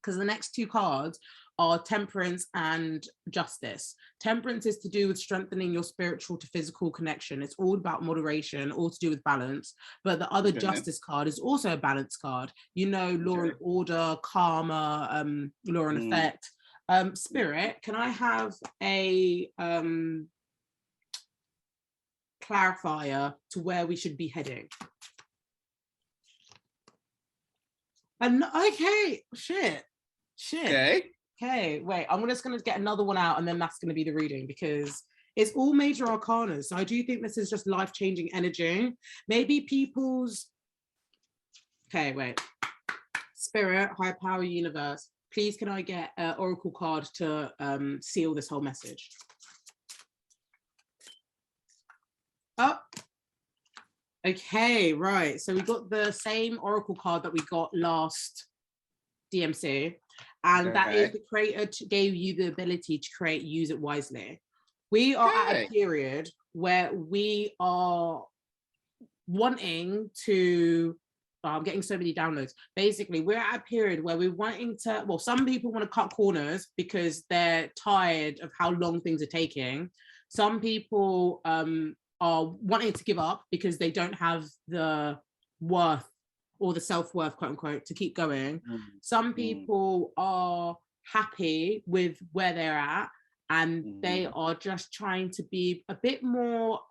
Because the next two cards are Temperance and Justice. Temperance is to do with strengthening your spiritual to physical connection. It's all about moderation, all to do with balance. But the other Justice card is also a balance card. You know, law and order, karma, law and effect. Spirit, can I have a clarifier to where we should be heading? And okay, shit. Okay, wait, I'm just going to get another one out and then that's going to be the reading, because it's all major arcanas. So I do think this is just life-changing energy. Maybe people's... Okay, wait. Spirit, higher power, universe. Please, can I get an oracle card to seal this whole message? Oh. Okay, right. So we got the same oracle card that we got last DMC. And that is the creator gave you the ability to create, use it wisely. We are at a period where we are wanting to, I'm getting so many downloads. Basically, we're at a period where we're wanting to, well, some people want to cut corners because they're tired of how long things are taking. Some people are wanting to give up because they don't have the worth or the self-worth, quote unquote, to keep going. Some people are happy with where they're at and they are just trying to be a bit more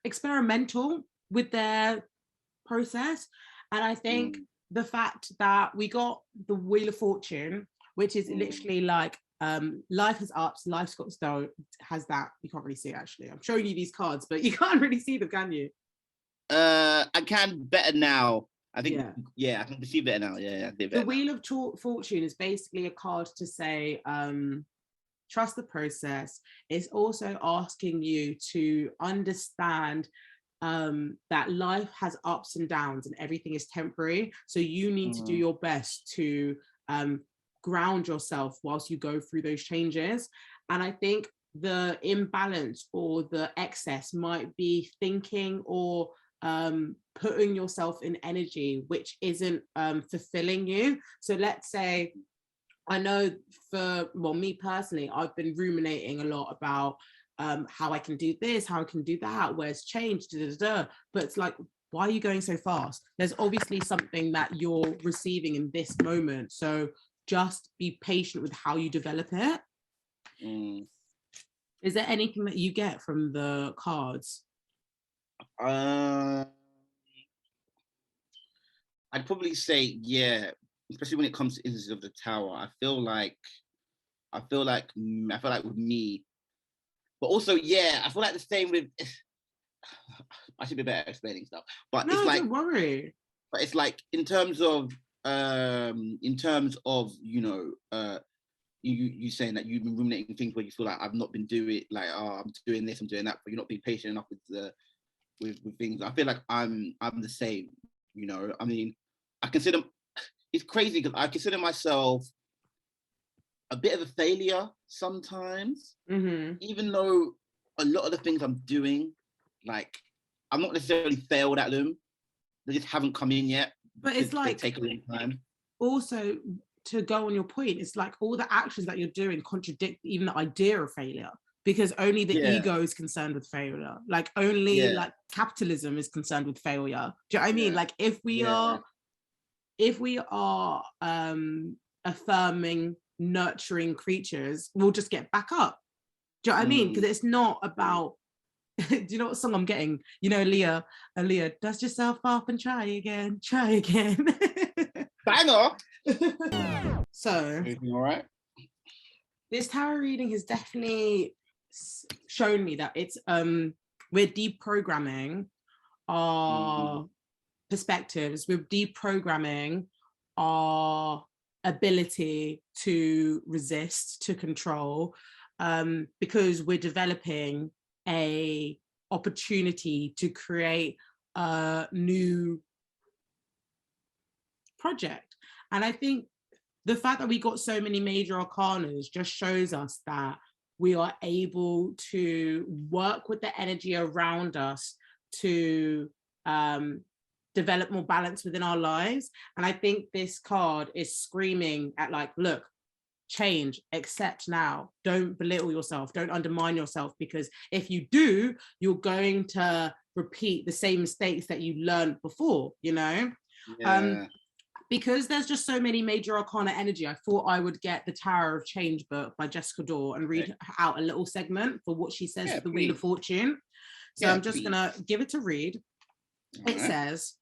experimental with their process. And I think the fact that we got the Wheel of Fortune, which is literally like life has ups, life's got down, has that. You can't really see it, actually. I'm showing you these cards, but you can't really see them, can you? I can better now. I think, I can see better now. The Wheel of Fortune is basically a card to say, trust the process. It's also asking you to understand that life has ups and downs and everything is temporary. So you need to do your best to ground yourself whilst you go through those changes. And I think the imbalance or the excess might be thinking or putting yourself in energy which isn't fulfilling you. So let's say, I know for, well, me personally, I've been ruminating a lot about how I can do this, how I can do that, where's change, but it's like, why are you going so fast? There's obviously something that you're receiving in this moment, so just be patient with how you develop it. Is there anything that you get from the cards? I'd probably say, especially when it comes to instances of the tower. I feel like with me, but also, I feel like the same with. I should be better at explaining stuff, but no, it's like, don't worry. But it's like in terms of you saying that you've been ruminating things where you feel like I've not been doing it, like, oh, I'm doing this, I'm doing that, but you're not being patient enough with things. I feel like I'm the same. You know, I mean, it's crazy because I consider myself a bit of a failure sometimes, even though a lot of the things I'm doing, like, I'm not necessarily failed at them. They just haven't come in yet. But it's like, they take a long time. Also, to go on your point, it's like all the actions that you're doing contradict even the idea of failure. because only the Yeah. ego is concerned with failure. Like only Yeah. like capitalism is concerned with failure. Do you know what I mean? Yeah. Like if we are affirming, nurturing creatures, we'll just get back up. Do you know what I mean? Because it's not about do you know what song I'm getting? You know, Aaliyah, dust yourself off and try again. Banger. So Everything all right? this tarot reading has definitely shown me that it's we're deprogramming our perspectives, we're deprogramming our ability to resist, to control, because we're developing a opportunity to create a new project. And I think the fact that we got so many major arcanas just shows us that we are able to work with the energy around us to develop more balance within our lives. And I think this card is screaming at like, look, change, accept now, don't belittle yourself, don't undermine yourself, because if you do, you're going to repeat the same mistakes that you learned before, you know? Yeah. Because there's just so many major arcana energy, I thought I would get the Tower of Change book by Jessica Dore and read out a little segment for what she says with the Wheel of Fortune. So I'm just gonna give it a read. It says,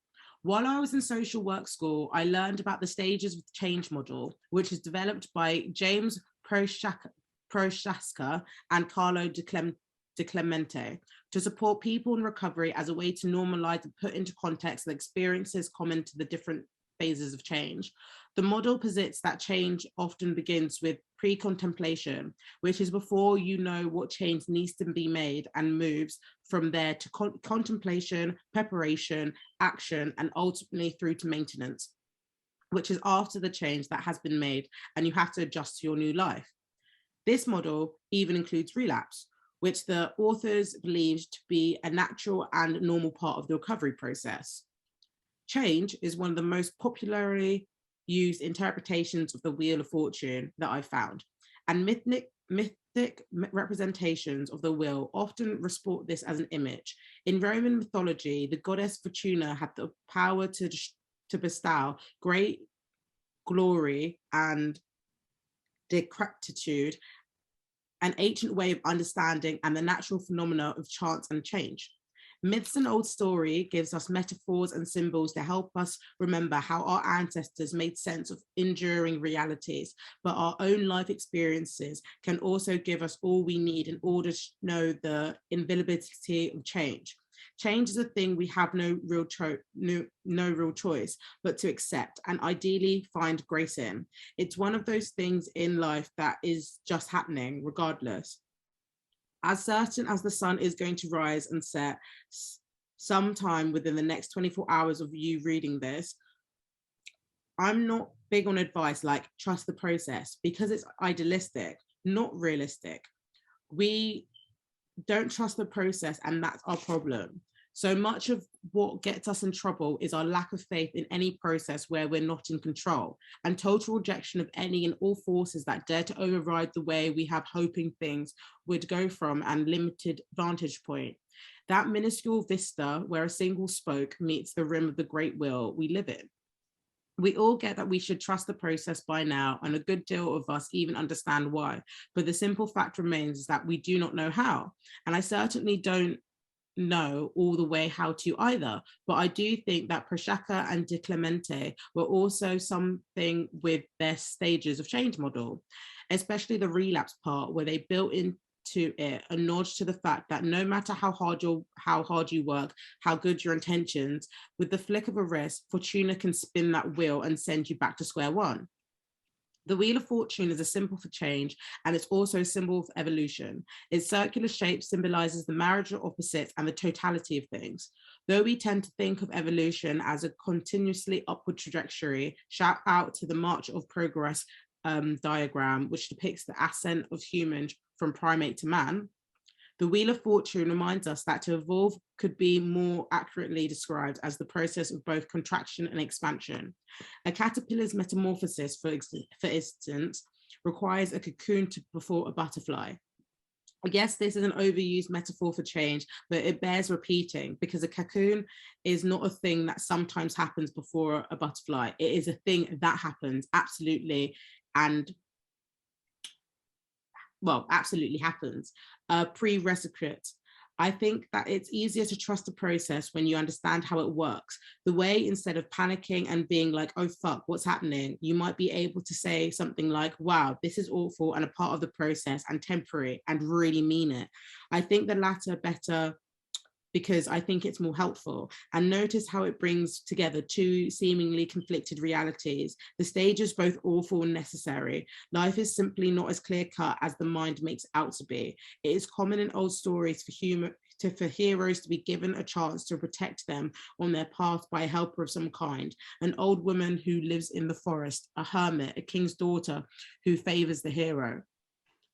while I was in social work school, I learned about the stages of the change model, which is developed by James Prochaska and Carlo de Clemente to support people in recovery as a way to normalize and put into context the experiences common to the different phases of change. The model posits that change often begins with pre-contemplation, which is before you know what change needs to be made, and moves from there to contemplation, preparation, action, and ultimately through to maintenance, which is after the change that has been made and you have to adjust to your new life. This model even includes relapse, which the authors believed to be a natural and normal part of the recovery process. Change is one of the most popularly used interpretations of the Wheel of Fortune that I've found, and mythic representations of the wheel often report this as an image. In Roman mythology, the goddess Fortuna had the power to bestow great glory and decrepitude, an ancient way of understanding and the natural phenomena of chance and change. Myths and old story gives us metaphors and symbols to help us remember how our ancestors made sense of enduring realities, but our own life experiences can also give us all we need in order to know the inevitability of change. Change is a thing we have no real choice but to accept and ideally find grace in. It's one of those things in life that is just happening regardless. As certain as the sun is going to rise and set sometime within the next 24 hours of you reading this, I'm not big on advice like trust the process, because it's idealistic, not realistic. We don't trust the process, and that's our problem. So much of what gets us in trouble is our lack of faith in any process where we're not in control, and total rejection of any and all forces that dare to override the way we have hoping things would go from and limited vantage point. That minuscule vista where a single spoke meets the rim of the great wheel we live in. We all get that we should trust the process by now, and a good deal of us even understand why. But the simple fact remains is that we do not know how. And I certainly don't know all the way how to either, but I do think that Prochaska and De Clemente were also something with their stages of change model, especially the relapse part, where they built into it a nod to the fact that no matter how hard you work, how good your intentions, with the flick of a wrist, Fortuna can spin that wheel and send you back to square one. The Wheel of Fortune is a symbol for change, and it's also a symbol of evolution. Its circular shape symbolizes the marriage of opposites and the totality of things. Though we tend to think of evolution as a continuously upward trajectory, shout out to the March of Progress diagram, which depicts the ascent of humans from primate to man. The Wheel of Fortune reminds us that to evolve could be more accurately described as the process of both contraction and expansion. A caterpillar's metamorphosis, for instance, requires a cocoon before a butterfly. I guess this is an overused metaphor for change, but it bears repeating because a cocoon is not a thing that sometimes happens before a butterfly. It is a thing that happens, absolutely, and well, absolutely happens. Prerequisite. I think that it's easier to trust the process when you understand how it works. The way, instead of panicking and being like, oh, fuck, what's happening? You might be able to say something like, wow, this is awful and a part of the process and temporary, and really mean it. I think the latter better, because I think it's more helpful. And notice how it brings together two seemingly conflicted realities. The stage is both awful and necessary. Life is simply not as clear-cut as the mind makes out to be. It is common in old stories for heroes to be given a chance to protect them on their path by a helper of some kind, an old woman who lives in the forest, a hermit, a king's daughter who favors the hero.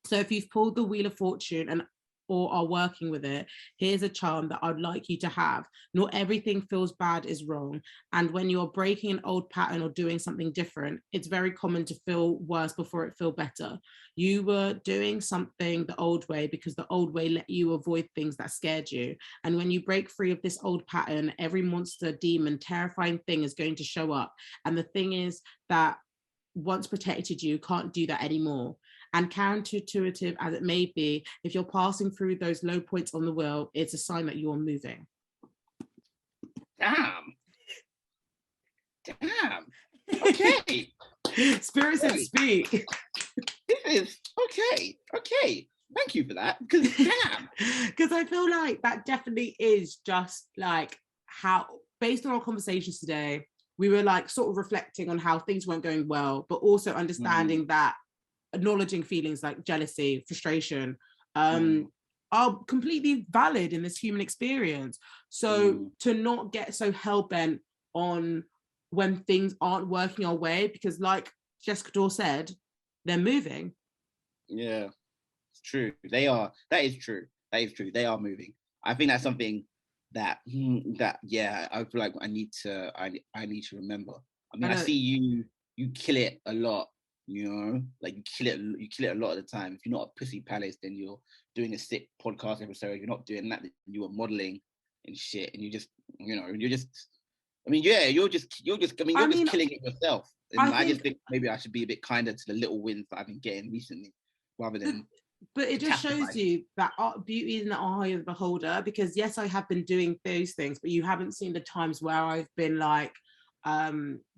So if you've pulled the Wheel of Fortune and or are working with it, here's a charm that I'd like you to have. Not everything feels bad is wrong. And when you're breaking an old pattern or doing something different, it's very common to feel worse before it feel better. You were doing something the old way because the old way let you avoid things that scared you. And when you break free of this old pattern, every monster, demon, terrifying thing is going to show up. And the thing is that once protected you can't do that anymore. And counterintuitive as it may be, if you're passing through those low points on the wheel, it's a sign that you're moving. Damn. Okay. Spirit said speak. This is okay. Thank you for that. Because damn. Because I feel like that definitely is just like how, based on our conversations today, we were like sort of reflecting on how things weren't going well, but also understanding that acknowledging feelings like jealousy, frustration, are completely valid in this human experience. So to not get so hell-bent on when things aren't working our way, because like Jessica Dore said, they're moving. Yeah, it's true. They are. That is true. They are moving. I think that's something that yeah, I feel like I need to remember. I mean, I see you kill it a lot. You know, like you kill it a lot of the time. If you're not a Pussy Palace, then you're doing a sick podcast episode. You're not doing that. You are modeling and shit, and you're just I mean, yeah, you're just just killing it yourself. And I just think maybe I should be a bit kinder to the little wins that I've been getting recently, rather than. But it just shows you that beauty is in the eye of the beholder. Because yes, I have been doing those things, but you haven't seen the times where I've been like,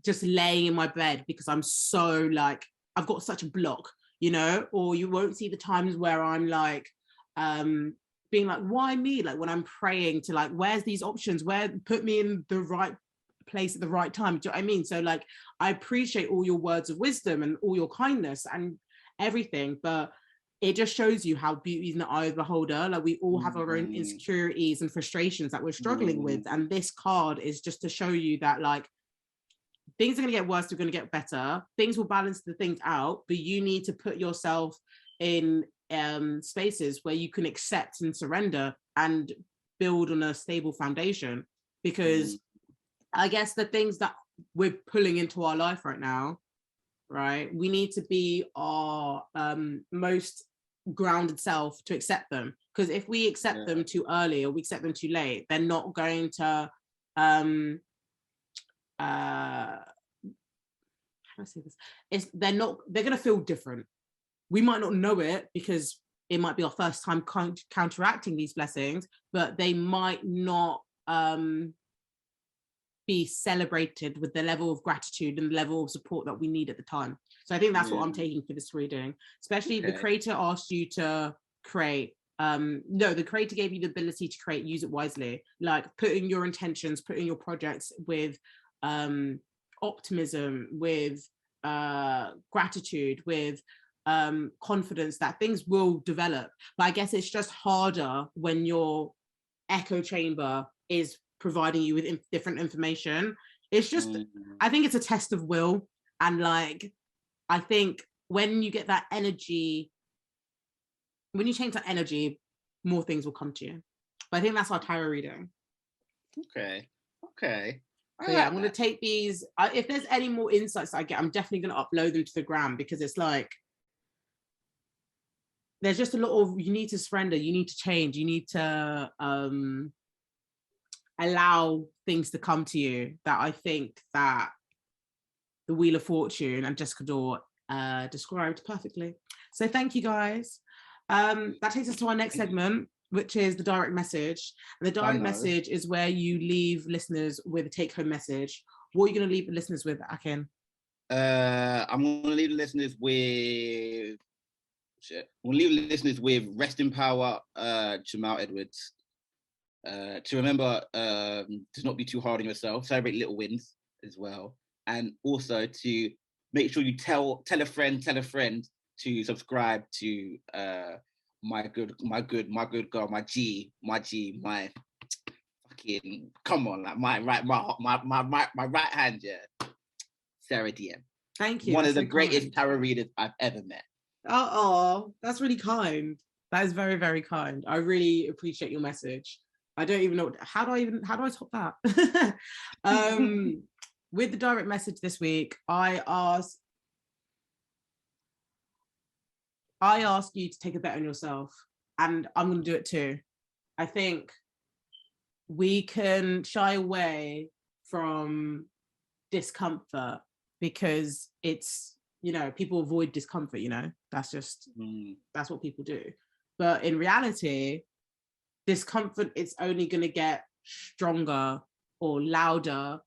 just laying in my bed because I'm so like, I've got such a block, you know. Or you won't see the times where I'm like, being like, why me? Like when I'm praying to like, where's these options? Where put me in the right place at the right time. Do you know what I mean? So like, I appreciate all your words of wisdom and all your kindness and everything, but it just shows you how beauty is in the eye of the beholder. Like we all have our own insecurities and frustrations that we're struggling with. And this card is just to show you that like, things are going to get worse, they're going to get better. Things will balance the things out, but you need to put yourself in spaces where you can accept and surrender and build on a stable foundation. Because I guess the things that we're pulling into our life right now, right, we need to be our most grounded self to accept them. Because if we accept them too early or we accept them too late, they're not going to how do I say this? They're going to feel different. We might not know it because it might be our first time counteracting these blessings, but they might not be celebrated with the level of gratitude and the level of support that we need at the time. So I think that's what I'm taking for this reading, especially the creator asked you to create. No, the creator gave you the ability to create, use it wisely, like putting your intentions, putting your projects with optimism, with gratitude, with confidence that things will develop. But I guess it's just harder when your echo chamber is providing you with different information. It's just, I think it's a test of will. And like, I think when you get that energy, when you change that energy, more things will come to you. But I think that's our tarot reading. Okay. So yeah, I'm going to take these. If there's any more insights I get, I'm definitely going to upload them to the gram, because it's like, there's just a lot of, you need to surrender, you need to change, you need to allow things to come to you, that I think that the Wheel of Fortune and Jessica Dore described perfectly. So thank you guys. That takes us to our next segment, which is the direct message. And the direct message is where you leave listeners with a take-home message. What are you going to leave the listeners with, Akin? I'm going to leave the listeners with... We'll leave the listeners with rest in power, Jamal Edwards. To remember to not be too hard on yourself, celebrate little wins as well. And also to make sure you tell a friend to subscribe to my good girl, my fucking, come on, like my right hand, yeah. Sarah DM. Thank you. One of the greatest tarot readers I've ever met. Oh, that's really kind. That is very, very kind. I really appreciate your message. I don't even know how do I top that? With the direct message this week, I ask you to take a bet on yourself, and I'm going to do it too. I think we can shy away from discomfort because it's, you know, people avoid discomfort, you know, that's just, that's what people do. But in reality, discomfort is only going to get stronger or louder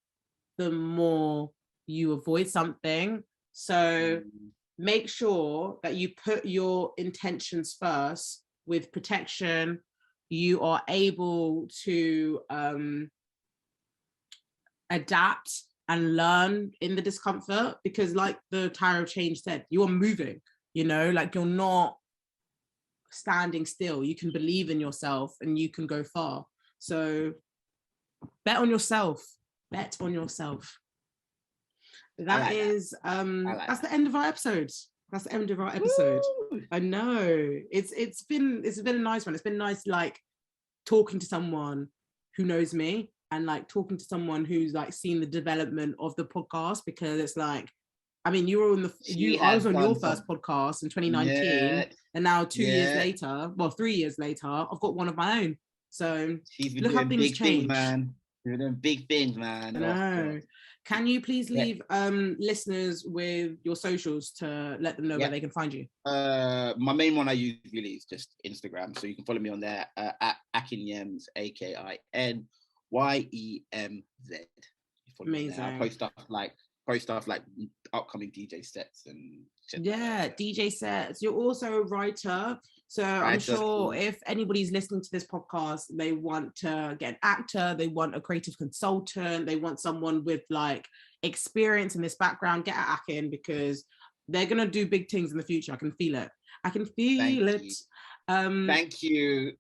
the more you avoid something. So make sure that you put your intentions first with protection. You are able to adapt and learn in the discomfort, because like the Tarot Change said, you are moving, you know, like you're not standing still. You can believe in yourself and you can go far. So bet on yourself. That like is that's the end of our episode. That's the end of our episode. Woo! I know. It's been a nice one. It's been nice like talking to someone who knows me and like talking to someone who's like seen the development of the podcast, because it's like, I mean, you were on I was on your first podcast in 2019, and now 2 years later, well, 3 years later, I've got one of my own. So look how things change, man. You're doing big things, man. I know. Can you please leave listeners with your socials to let them know where they can find you? My main one I use really is just Instagram, so you can follow me on there at Akin Yems, AKINYEMZ. Amazing. I post stuff like upcoming DJ sets and shit. Yeah, DJ sets. You're also a writer. So I'm sure if anybody's listening to this podcast, they want to get an actor, they want a creative consultant, they want someone with like experience in this background, get at Akin, because they're going to do big things in the future. I can feel it. Thank you.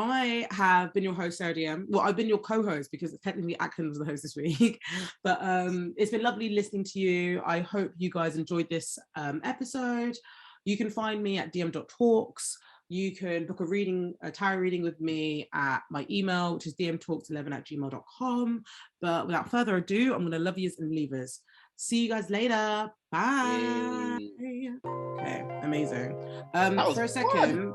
I have been your host, Sarah DM. Well, I've been your co-host because technically Akin was the host this week. But it's been lovely listening to you. I hope you guys enjoyed this episode. You can find me at DM.Talks. You can book a tarot reading with me at my email, which is dmtalks11@gmail.com. But without further ado, I'm going to love yous and leavers. See you guys later. Bye. Yay. Okay, amazing. For a second,